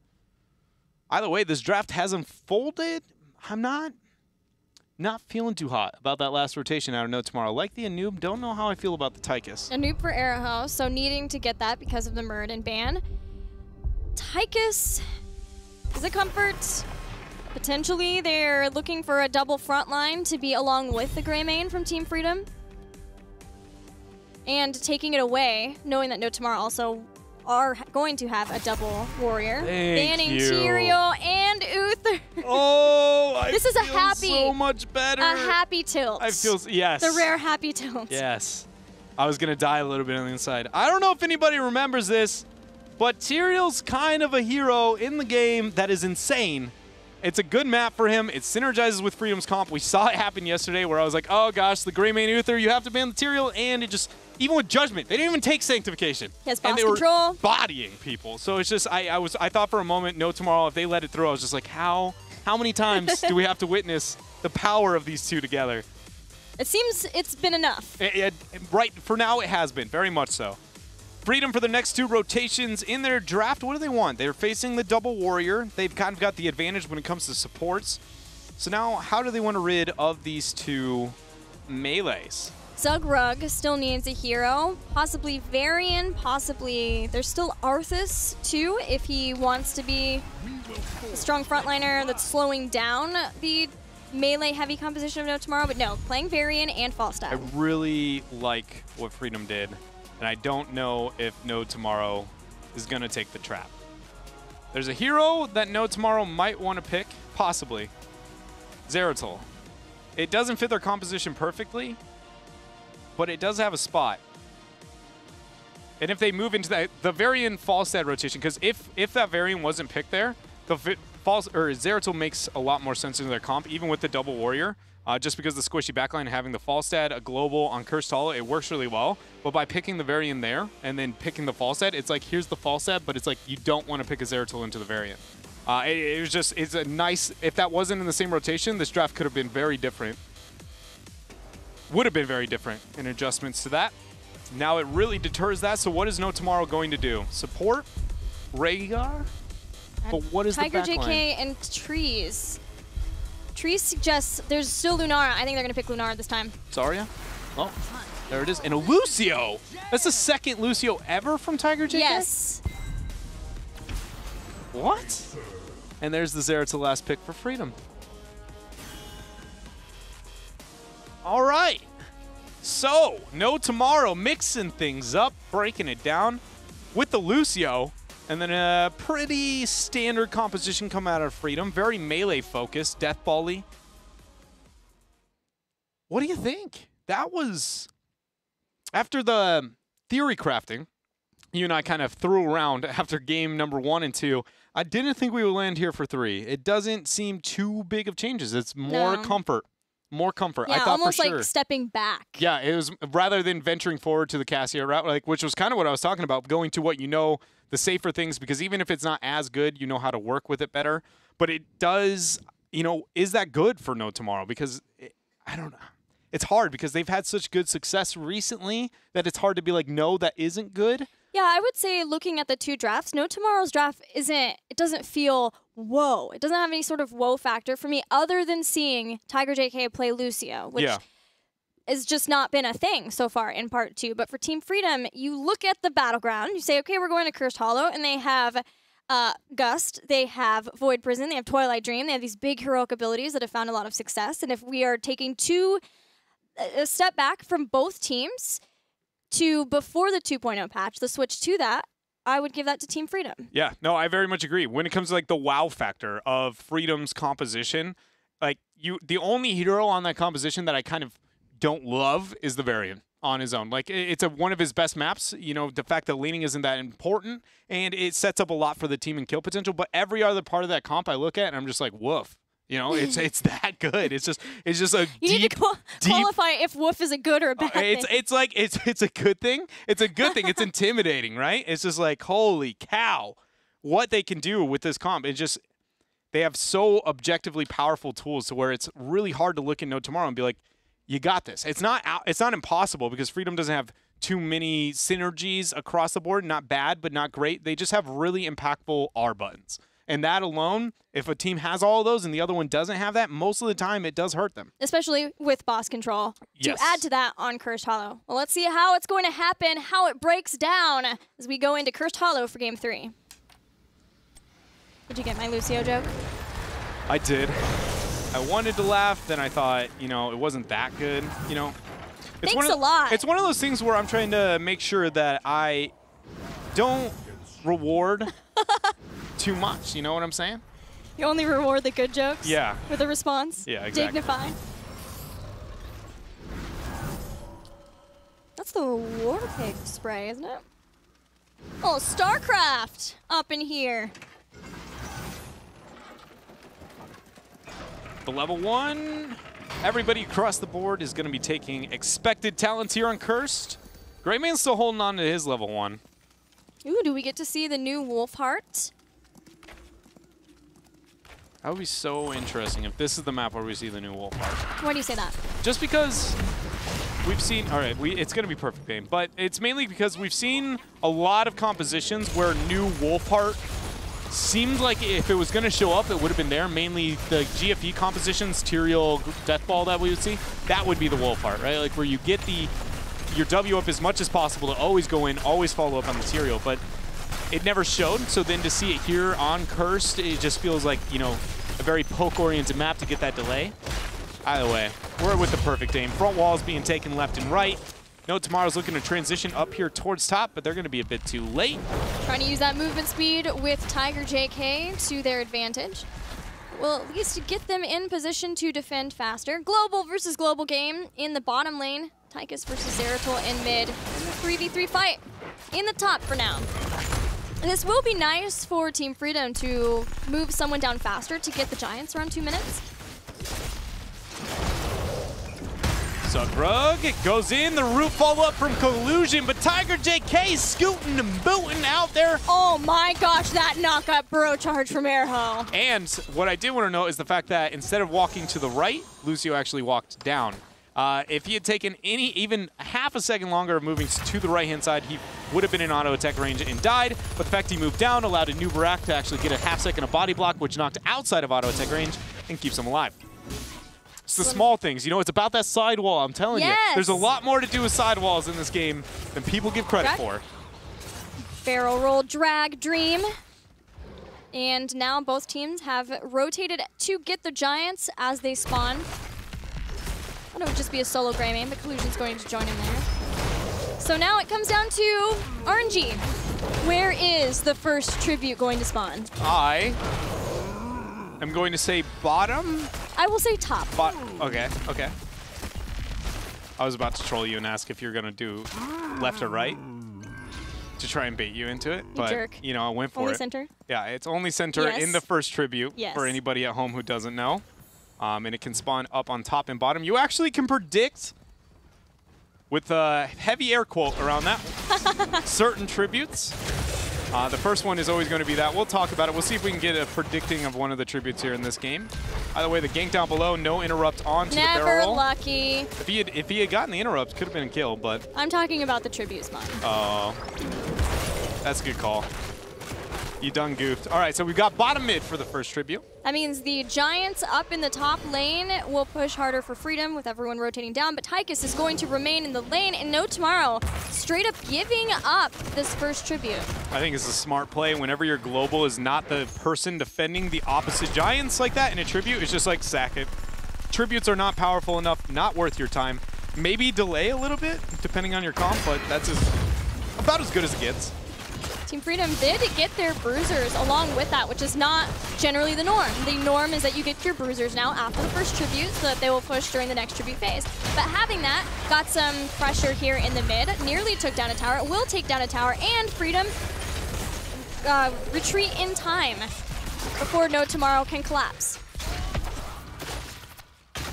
Either way, this draft has unfolded. I'm not feeling too hot about that last rotation out of No Tomorrow. Like the Anub, don't know how I feel about the Tychus. Anub for Araho, so needing to get that because of the Muradin ban. Tychus is a comfort. Potentially, they're looking for a double front line to be along with the Greymane from Team Freedom. And taking it away, knowing that No Tomorrow also are going to have a double warrior. Banning Tyrael and Uther. Oh, this is a happy, so much better. A happy tilt. I feel, yes. The rare happy tilt. Yes. I was going to die a little bit on the inside. I don't know if anybody remembers this, but Tyrael's kind of a hero in the game that is insane. It's a good map for him. It synergizes with Freedom's comp. We saw it happen yesterday where I was like, oh gosh, the Greymane Uther, you have to ban the Tyrael, and it just, even with Judgment, they didn't even take Sanctification. He has boss and they control. were bodying people. So it's just, I thought for a moment, No Tomorrow, if they let it through, I was just like, how many times do we have to witness the power of these two together? It seems it's been enough. Right, for now it has been, very much so. Freedom for the next 2 rotations in their draft. What do they want? They're facing the double warrior. They've kind of got the advantage when it comes to supports. So now, how do they want to rid of these 2 melees? Zugrug still needs a hero. Possibly Varian, possibly... There's still Arthas, too, if he wants to be a strong frontliner that's slowing down the melee-heavy composition of No Tomorrow. But no, playing Varian and Falstad. I really like what Freedom did. And I don't know if No Tomorrow is going to take the trap. There's a hero that No Tomorrow might want to pick, possibly. Zeratul. It doesn't fit their composition perfectly, but it does have a spot. And if they move into that, the Varian Falstad rotation, because if that Varian wasn't picked there, Zeratul makes a lot more sense in their comp, even with the double warrior. Just because the squishy backline having the Falstad, a global on Cursed Hollow, it works really well. But by picking the Varian there and then picking the Falstad, it's like, here's the Falstad, but it's like you don't want to pick a Zeratul into the Varian. It was just, it's a nice, if that wasn't in the same rotation, this draft could have been very different. Would have been very different in adjustments to that. Now it really deters that, so what is No Tomorrow going to do? Support? Rhaegar? But what is Tiger the backline? JK and Trees. Trees suggests there's still Lunara. I think they're going to pick Lunara this time. Zarya? Oh, there it is. And a Lucio. That's the second Lucio ever from Tiger JK? Yes. What? And there's the Xerath last pick for Freedom. All right. So, no tomorrow, mixing things up, breaking it down with the Lucio. And then a pretty standard composition come out of Freedom. Very melee focused, death ball-y. What do you think? That was, after the theory crafting, you and I kind of threw around after game number 1 and 2. I didn't think we would land here for 3. It doesn't seem too big of changes. It's more comfort. More comfort. Yeah, I thought almost for sure. like stepping back. Yeah, it was rather than venturing forward to the Cassia route, like, which was kind of what I was talking about, going to what you know, the safer things, because even if it's not as good, you know how to work with it better. But it does, you know, is that good for No Tomorrow? Because I don't know. It's hard because they've had such good success recently that it's hard to be like, no, that isn't good. Yeah, I would say looking at the 2 drafts, No Tomorrow's draft it doesn't feel whoa. It doesn't have any sort of whoa factor for me other than seeing Tiger JK play Lucio, which has just not been a thing so far in part 2. But for Team Freedom, you look at the battleground, you say, okay, we're going to Cursed Hollow, and they have Gust, they have Void Prison, they have Twilight Dream, they have these big heroic abilities that have found a lot of success. And if we are taking a step back from both teams to before the 2.0 patch, the switch to that, I would give that to Team Freedom. Yeah, no, I very much agree. When it comes to like the wow factor of Freedom's composition, like the only hero on that composition that I kind of don't love is the Varian on his own. Like it's one of his best maps. You know, the fact that laning isn't that important, and it sets up a lot for the team and kill potential. But every other part of that comp I look at, and I'm just like, woof. You know, it's that good. It's just a you need to qualify if woof is a good or a bad thing. It's like it's a good thing. It's a good thing. It's intimidating, right? It's just like, holy cow, what they can do with this comp. It's just they have so objectively powerful tools to where it's really hard to look in No Tomorrow and be like, you got this. It's not impossible because Freedom doesn't have too many synergies across the board. Not bad, but not great. They just have really impactful R buttons. And that alone, if a team has all of those and the other one doesn't have that, most of the time it does hurt them. Especially with boss control. Yes. To add to that on Cursed Hollow. Well, let's see how it's going to happen, how it breaks down as we go into Cursed Hollow for Game 3. Did you get my Lucio joke? I did. I wanted to laugh, then I thought, you know, it wasn't that good. You know, Thanks a lot. It's one of those things where I'm trying to make sure that I don't reward too much. You know what I'm saying? You only reward the good jokes? Yeah. With a response? Yeah, exactly. Dignified. That's the War Pig spray, isn't it? Oh, StarCraft up in here. The level 1, everybody across the board is going to be taking expected talents here on Cursed. Greyman's still holding on to his level 1. Ooh, do we get to see the new Wolfheart? That would be so interesting if this is the map where we see the new Wolfheart. Why do you say that? Just because we've seen, all right, it's going to be perfect game, but it's mainly because we've seen a lot of compositions where new Wolfheart seemed like if it was going to show up, it would have been there. Mainly the GFE compositions, Tyrael, Deathball that we would see, that would be the Wolfheart, right? Like where you get your W up as much as possible to always go in, always follow up on the Tyrael, but it never showed. So then to see it here on Cursed, it just feels like, you know, a very poke-oriented map to get that delay. Either way, we're with the perfect aim. Front walls being taken left and right. No Tomorrow's looking to transition up here towards top, but they're going to be a bit too late. Trying to use that movement speed with Tiger JK to their advantage. Well, at least to get them in position to defend faster. Global versus global game in the bottom lane. Tychus versus Zeratul in mid. In the 3v3 fight in the top for now. And this will be nice for Team Freedom to move someone down faster to get the Giants around 2 minutes. Sugrug, it goes in, the root follow up from Collusion, but Tiger JK scooting and booting out there. Oh my gosh, that knock-up burrow charge from Airho. And what I did want to note is the fact that instead of walking to the right, Lucio actually walked down. If he had taken even half a second longer of moving to the right-hand side, he would have been in auto attack range and died, but the fact he moved down allowed a new Barak to actually get a half-second of body block, which knocked outside of auto attack range and keeps him alive. It's the small things. You know, it's about that sidewall, I'm telling you. There's a lot more to do with sidewalls in this game than people give credit for. Barrel roll, drag, dream. And now both teams have rotated to get the Giants as they spawn. I thought it would just be a solo Gray main, but Collusion's going to join him there. So now it comes down to RNG. Where is the first tribute going to spawn? I am going to say bottom. I will say top. Okay, okay. I was about to troll you and ask if you're going to do left or right to try and bait you into it. But, jerk. you know, I went for Only it. center? Yeah, it's only center in the first tribute for anybody at home who doesn't know. And it can spawn up on top and bottom. You actually can predict, with a heavy air quote around that, certain tributes. The first one is always going to be that. We'll talk about it. We'll see if we can get a predicting of one of the tributes here in this game. By the way, the gank down below, no interrupt onto the barrel roll. Never lucky. If he had gotten the interrupt, could have been a kill, but... I'm talking about the tribute spawn. Oh. That's a good call. You done goofed. All right, so we've got bottom mid for the first tribute. That means the Giants up in the top lane will push harder for freedom with everyone rotating down, but Tychus is going to remain in the lane, and No Tomorrow straight up giving up this first tribute. I think it's a smart play. Whenever your global is not the person defending the opposite Giants like that in a tribute, it's just like sack it. Tributes are not powerful enough, not worth your time. Maybe delay a little bit, depending on your comp, but that's about as good as it gets. Team Freedom did get their bruisers along with that, which is not generally the norm. The norm is that you get your bruisers now after the first tribute so that they will push during the next tribute phase. But having that, got some pressure here in the mid, nearly took down a tower, will take down a tower, and Freedom retreat in time before No Tomorrow can collapse.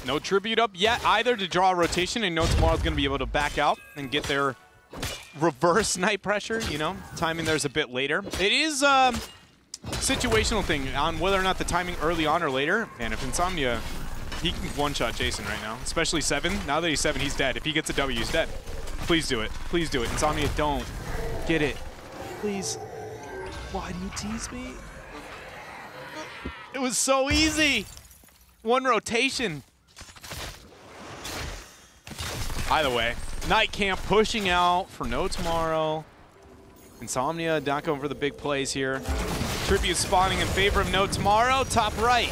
No tribute up yet either to draw a rotation, and No Tomorrow's going to be able to back out and get their reverse night pressure, you know, timing there's a bit later. It is a situational thing on whether or not the timing early on or later. And if Insomnia, he can one-shot Jason right now, especially 7. Now that he's 7, he's dead. If he gets a W, he's dead. Please do it. Please do it. Insomnia, don't. Get it. Please. Why do you tease me? It was so easy. One rotation. Either way. Night Camp pushing out for No Tomorrow. Insomnia not going for the big plays here. Tribute spawning in favor of No Tomorrow, top right.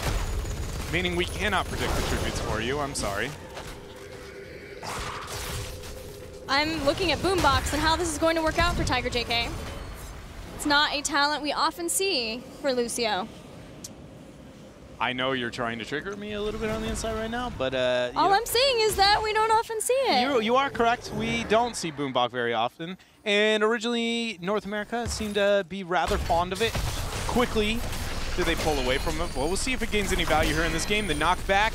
Meaning we cannot predict the tributes for you, I'm sorry. I'm looking at Boombox and how this is going to work out for Tiger JK. It's not a talent we often see for Lucio. I know you're trying to trigger me a little bit on the inside right now, but all I'm saying is that we don't often see it. You are correct. We don't see Boombach very often, and originally North America seemed to be rather fond of it. Quickly, do they pull away from it? Well, we'll see if it gains any value here in this game. The knockback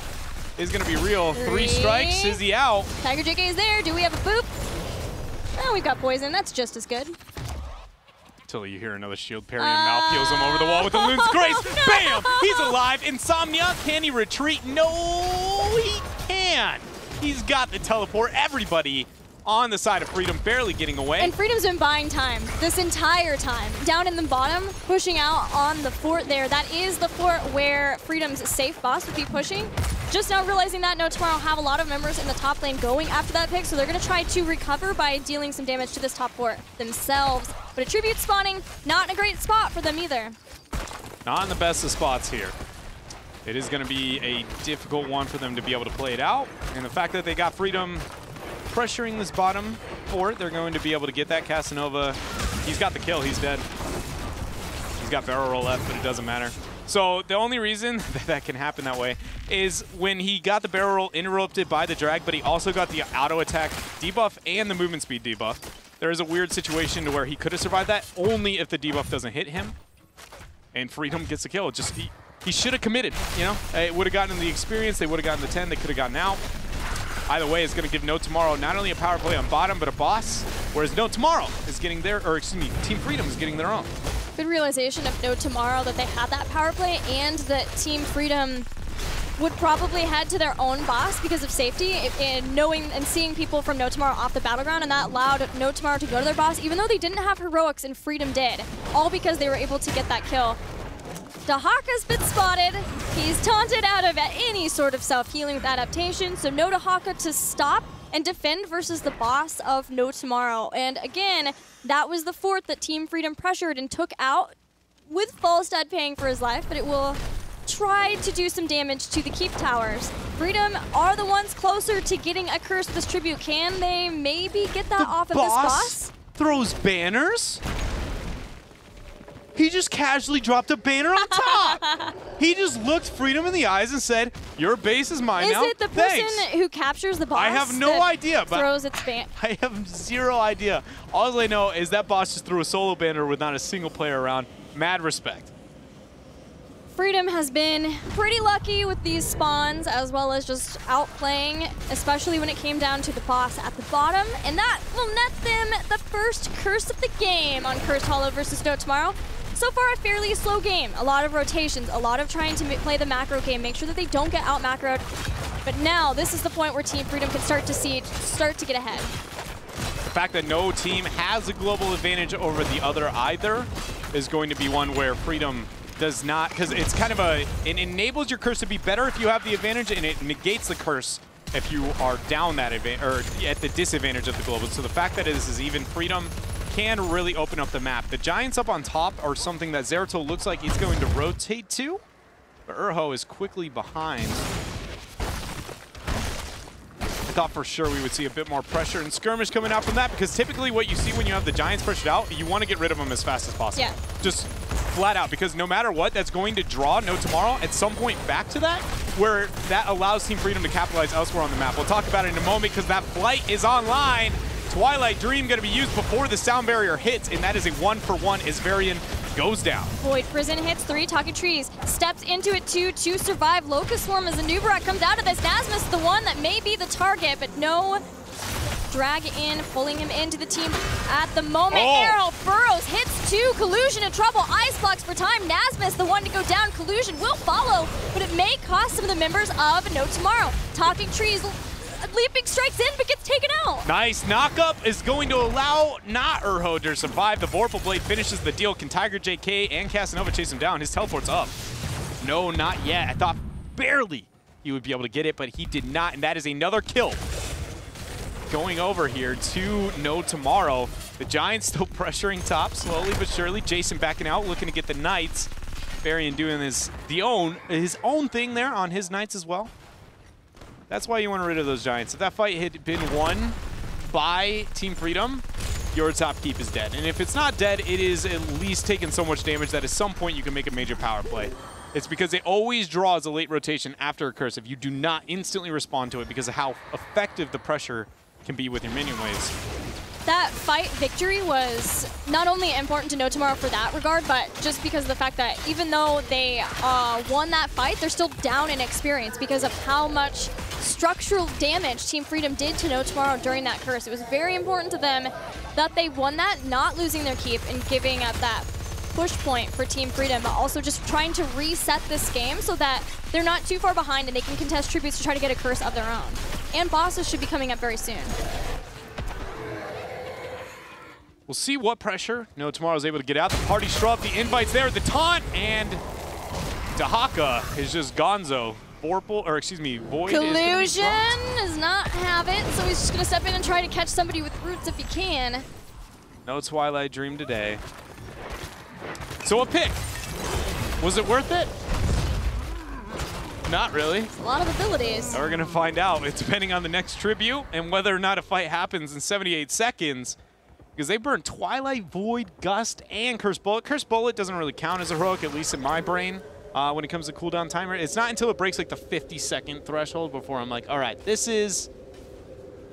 is going to be real. 3 strikes. Is he out? Tiger JK is there. Do we have a boop? Oh, we've got poison. That's just as good. Until you hear another shield parry and Mouth heals him over the wall with the Loon's Grace. No! Bam! He's alive. Insomnia, can he retreat? No, he can. He's got the teleport. Everybody on the side of Freedom barely getting away. And Freedom's been buying time this entire time. Down in the bottom, pushing out on the fort there. That is the fort where Freedom's safe boss would be pushing. Just now realizing that No Tomorrow have a lot of members in the top lane going after that pick, so they're going to try to recover by dealing some damage to this top fort themselves. But a tribute spawning, not in a great spot for them either. Not in the best of spots here. It is going to be a difficult one for them to be able to play it out. And the fact that they got Freedom pressuring this bottom fort, they're going to be able to get that. Casanova, he's got the kill, he's dead. He's got barrel roll left, but it doesn't matter. So the only reason that can happen that way is when he got the barrel roll interrupted by the drag, but he also got the auto attack debuff and the movement speed debuff. There is a weird situation to where he could have survived that only if the debuff doesn't hit him. And Freedom gets the kill. Just he should have committed, you know? It would have gotten the experience, they would have gotten the 10, they could have gotten out. Either way, it's going to give No Tomorrow not only a power play on bottom, but a boss, whereas No Tomorrow is getting their, or excuse me, Team Freedom is getting their own. Good realization of No Tomorrow that they had that power play and that Team Freedom would probably head to their own boss because of safety, and knowing and seeing people from No Tomorrow off the battleground, and that allowed No Tomorrow to go to their boss, even though they didn't have heroics and Freedom did, all because they were able to get that kill. Dahaka's been spotted. He's taunted out of any sort of self-healing with adaptation, so no Dahaka to stop and defend versus the boss of No Tomorrow. And again, that was the fourth that Team Freedom pressured and took out with Falstad paying for his life, but it will try to do some damage to the keep towers. Freedom are the ones closer to getting a curse with this tribute. Can they maybe get that off of this boss? Throws banners? He just casually dropped a banner on top. He just looked Freedom in the eyes and said, your base is mine now. Is it the person who captures the boss? I have no idea. But throws its ban. I have zero idea. All I know is that boss just threw a solo banner with not a single player around. Mad respect. Freedom has been pretty lucky with these spawns, as well as just outplaying, especially when it came down to the boss at the bottom, and that will net them the first curse of the game on Cursed Hollow versus No Tomorrow. So far, a fairly slow game. A lot of rotations, a lot of trying to play the macro game, make sure that they don't get out-macroed. But now, this is the point where Team Freedom can start to get ahead. The fact that no team has a global advantage over the other either is going to be one where Freedom does not, because it's kind of it enables your curse to be better if you have the advantage, and it negates the curse if you are down that advantage, or at the disadvantage of the global. So the fact that this is even, Freedom can really open up the map. The Giants up on top are something that Zeratul looks like he's going to rotate to, but Urho is quickly behind. I thought for sure we would see a bit more pressure and skirmish coming out from that, because typically what you see when you have the Giants pressured out, you want to get rid of them as fast as possible. Yeah. Just flat out, because no matter what, that's going to draw No Tomorrow at some point back to that, where that allows Team Freedom to capitalize elsewhere on the map. We'll talk about it in a moment, because that flight is online. Twilight Dream going to be used before the sound barrier hits, and that is a 1-for-1 as Varian goes down. Void Prison hits 3, Talking Trees steps into it 2 to survive. Locust Swarm as Anubarak comes out of this. Nasmus the one that may be the target, but no. Drag in, pulling him into the team at the moment. Arrow burrows, hits 2, Collusion in trouble, Ice Blocks for time. Nasmus the one to go down, Collusion will follow, but it may cost some of the members of No Tomorrow. Talking Trees leaping strikes in, but gets taken out. Nice knock-up is going to allow not Urho to survive. The Vorpal Blade finishes the deal. Can Tiger JK and Casanova chase him down? His teleport's up. No, not yet. I thought barely he would be able to get it, but he did not, and that is another kill. Going over here to No Tomorrow. The Giants still pressuring top, slowly but surely. Jason backing out, looking to get the Knights. Varian doing his own thing there on his Knights as well. That's why you want rid of those Giants. If that fight had been won by Team Freedom, your top keep is dead. And if it's not dead, it is at least taking so much damage that at some point you can make a major power play. It's because it always draws a late rotation after a curse if you do not instantly respond to it, because of how effective the pressure can be with your minion waves. That fight victory was not only important to No Tomorrow for that regard, but just because of the fact that even though they won that fight, they're still down in experience because of how much structural damage Team Freedom did to No Tomorrow during that curse. It was very important to them that they won that, not losing their keep and giving up that push point for Team Freedom, but also just trying to reset this game so that they're not too far behind and they can contest tributes to try to get a curse of their own. And bosses should be coming up very soon. We'll see what pressure No Tomorrow is able to get out. The party struck, the invite's there, the taunt, and Dahaka is just gonzo. Void Collusion does not have it, so he's just going to step in and try to catch somebody with roots if he can. No Twilight Dream today. So a pick. Was it worth it? Not really. It's a lot of abilities. We're going to find out, depending on the next tribute and whether or not a fight happens in 78 seconds. Because they burn Twilight, Void, Gust, and Cursed Bullet. Cursed Bullet doesn't really count as a heroic, at least in my brain, when it comes to cooldown timer. It's not until it breaks like the 50-second threshold before I'm like, all right, this is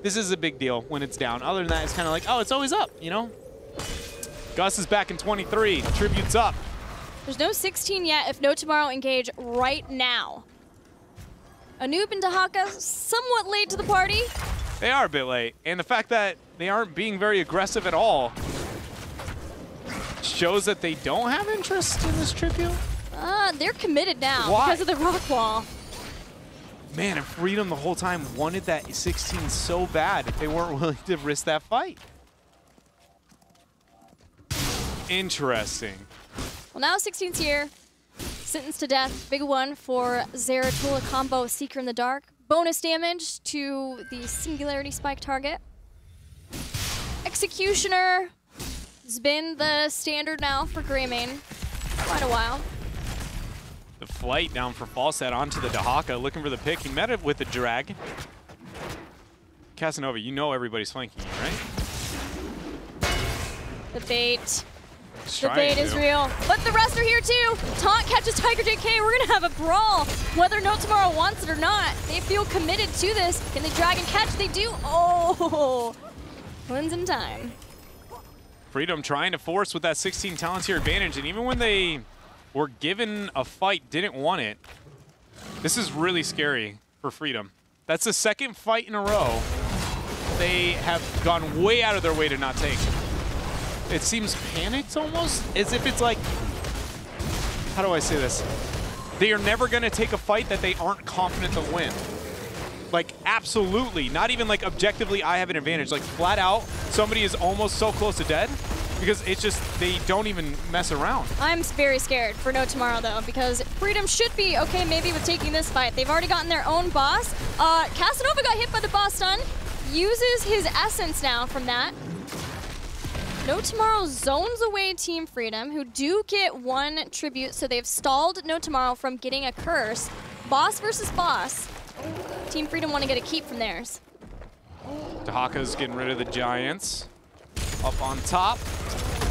a big deal when it's down. Other than that, it's kind of like, oh, it's always up, you know? Gust is back in 23. Tribute's up. There's no 16 yet if No Tomorrow engage right now. Anub and Dahaka somewhat late to the party. They are a bit late, and the fact that they aren't being very aggressive at all shows that they don't have interest in this tribute. They're committed now Why? because of the rock wall. Man, and Freedom the whole time wanted that 16 so bad if they weren't willing to risk that fight. Interesting. Well, now 16's here. Sentenced to death. Big one for Zeratul, a combo Seeker in the Dark. Bonus damage to the Singularity Spike target. Executioner has been the standard now for Greymane for quite a while. The flight down for Falstad onto the Dahaka, looking for the pick. He met it with the drag. Casanova, you know everybody's flanking you, right? The bait. The bait is real. But the rest are here too. Taunt catches Tiger JK. We're going to have a brawl. Whether No Tomorrow wants it or not, they feel committed to this. Can they drag and catch? They do. Oh, wins in time. Freedom trying to force with that 16 talents here advantage. And even when they were given a fight, didn't want it. This is really scary for Freedom. That's the second fight in a row they have gone way out of their way to not take. It seems panicked almost, as if it's like, how do I say this? They are never gonna take a fight that they aren't confident to win. Like, absolutely, not even like objectively I have an advantage. Like, flat out, somebody is almost so close to dead because it's just, they don't even mess around. I'm very scared for No Tomorrow though, because Freedom should be okay maybe with taking this fight. They've already gotten their own boss. Casanova got hit by the boss stun, uses his essence now from that. No Tomorrow zones away Team Freedom, who do get one tribute, so they've stalled No Tomorrow from getting a curse. Boss versus boss. Team Freedom want to get a keep from theirs. Dahaka's getting rid of the Giants. Up on top,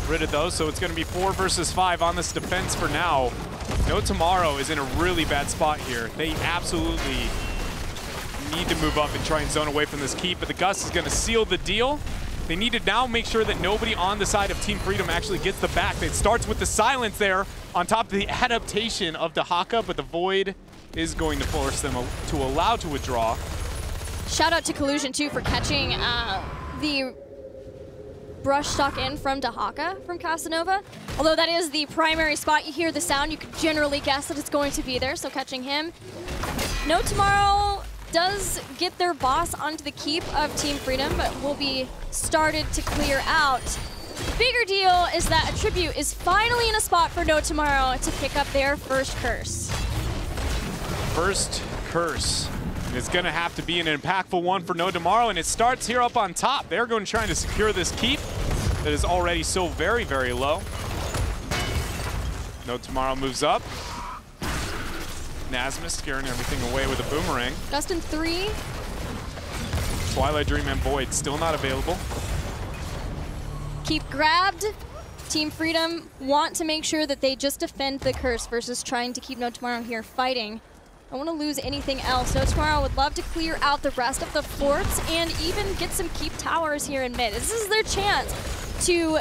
rid of those, so it's going to be 4 versus 5 on this defense for now. No Tomorrow is in a really bad spot here. They absolutely need to move up and try and zone away from this keep, but the Gus is going to seal the deal. They need to now make sure that nobody on the side of Team Freedom actually gets the back. It starts with the silence there on top of the adaptation of Dahaka, but the Void is going to force them to allow to withdraw. Shout out to Collusion too for catching the brush stock in from Dahaka from Casanova. Although that is the primary spot, you hear the sound, you could generally guess that it's going to be there, so catching him. No Tomorrow does get their boss onto the keep of Team Freedom, but will be started to clear out. Bigger deal is that a tribute is finally in a spot for No Tomorrow to pick up their first curse. First curse. It's going to have to be an impactful one for No Tomorrow, and it starts here up on top. They're going to try to secure this keep that is already so very, very low. No Tomorrow moves up. Nasmus scaring everything away with a boomerang. Dustin 3. Twilight Dream and Void still not available. Keep grabbed. Team Freedom want to make sure that they just defend the curse versus trying to keep No Tomorrow here fighting. I don't want to lose anything else. No Tomorrow would love to clear out the rest of the forts and even get some keep towers here in mid. This is their chance to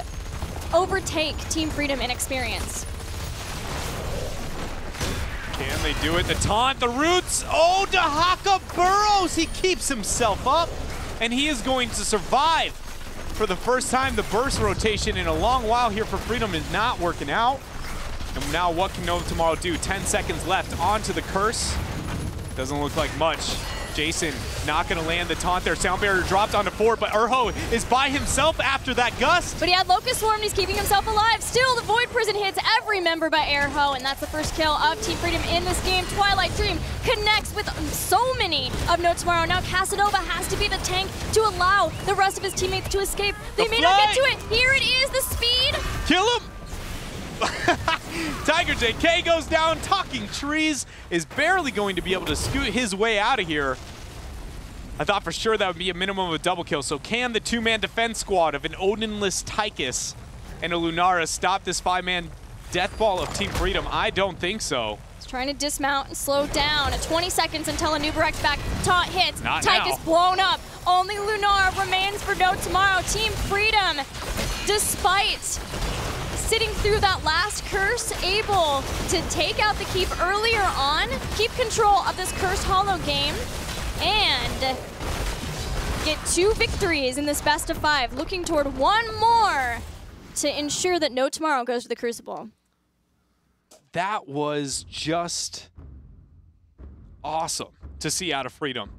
overtake Team Freedom in experience. Can they do it? The taunt, the roots. Oh, Dahaka burrows. He keeps himself up, and he is going to survive. For the first time, the burst rotation in a long while here for Freedom is not working out. And now what can No Tomorrow do? 10 seconds left onto the curse. Doesn't look like much. Jason not going to land the taunt there. Sound Barrier dropped onto 4, but Urho is by himself after that gust. But he had Locust Swarm and he's keeping himself alive. Still, the Void Prison hits every member by Urho, and that's the first kill of Team Freedom in this game. Twilight Dream connects with so many of No Tomorrow. Now Casanova has to be the tank to allow the rest of his teammates to escape. They may not get to it. Here it is, the speed. Kill him. Tiger JK goes down. Talking Trees is barely going to be able to scoot his way out of here. I thought for sure that would be a minimum of a double kill. So can the 2-man defense squad of an Odinless Tychus and a Lunara stop this 5-man death ball of Team Freedom? I don't think so. He's trying to dismount and slow down. 20 seconds until a Nubarek's back. Taunt hits. Not Tychus now. blown up. Only Lunara remains for No Tomorrow. Team Freedom, despite sitting through that last curse, able to take out the keep earlier on, keep control of this Cursed Hollow game, and get 2 victories in this best of 5, looking toward 1 more to ensure that No Tomorrow goes to the Crucible. That was just awesome. to see out of Freedom.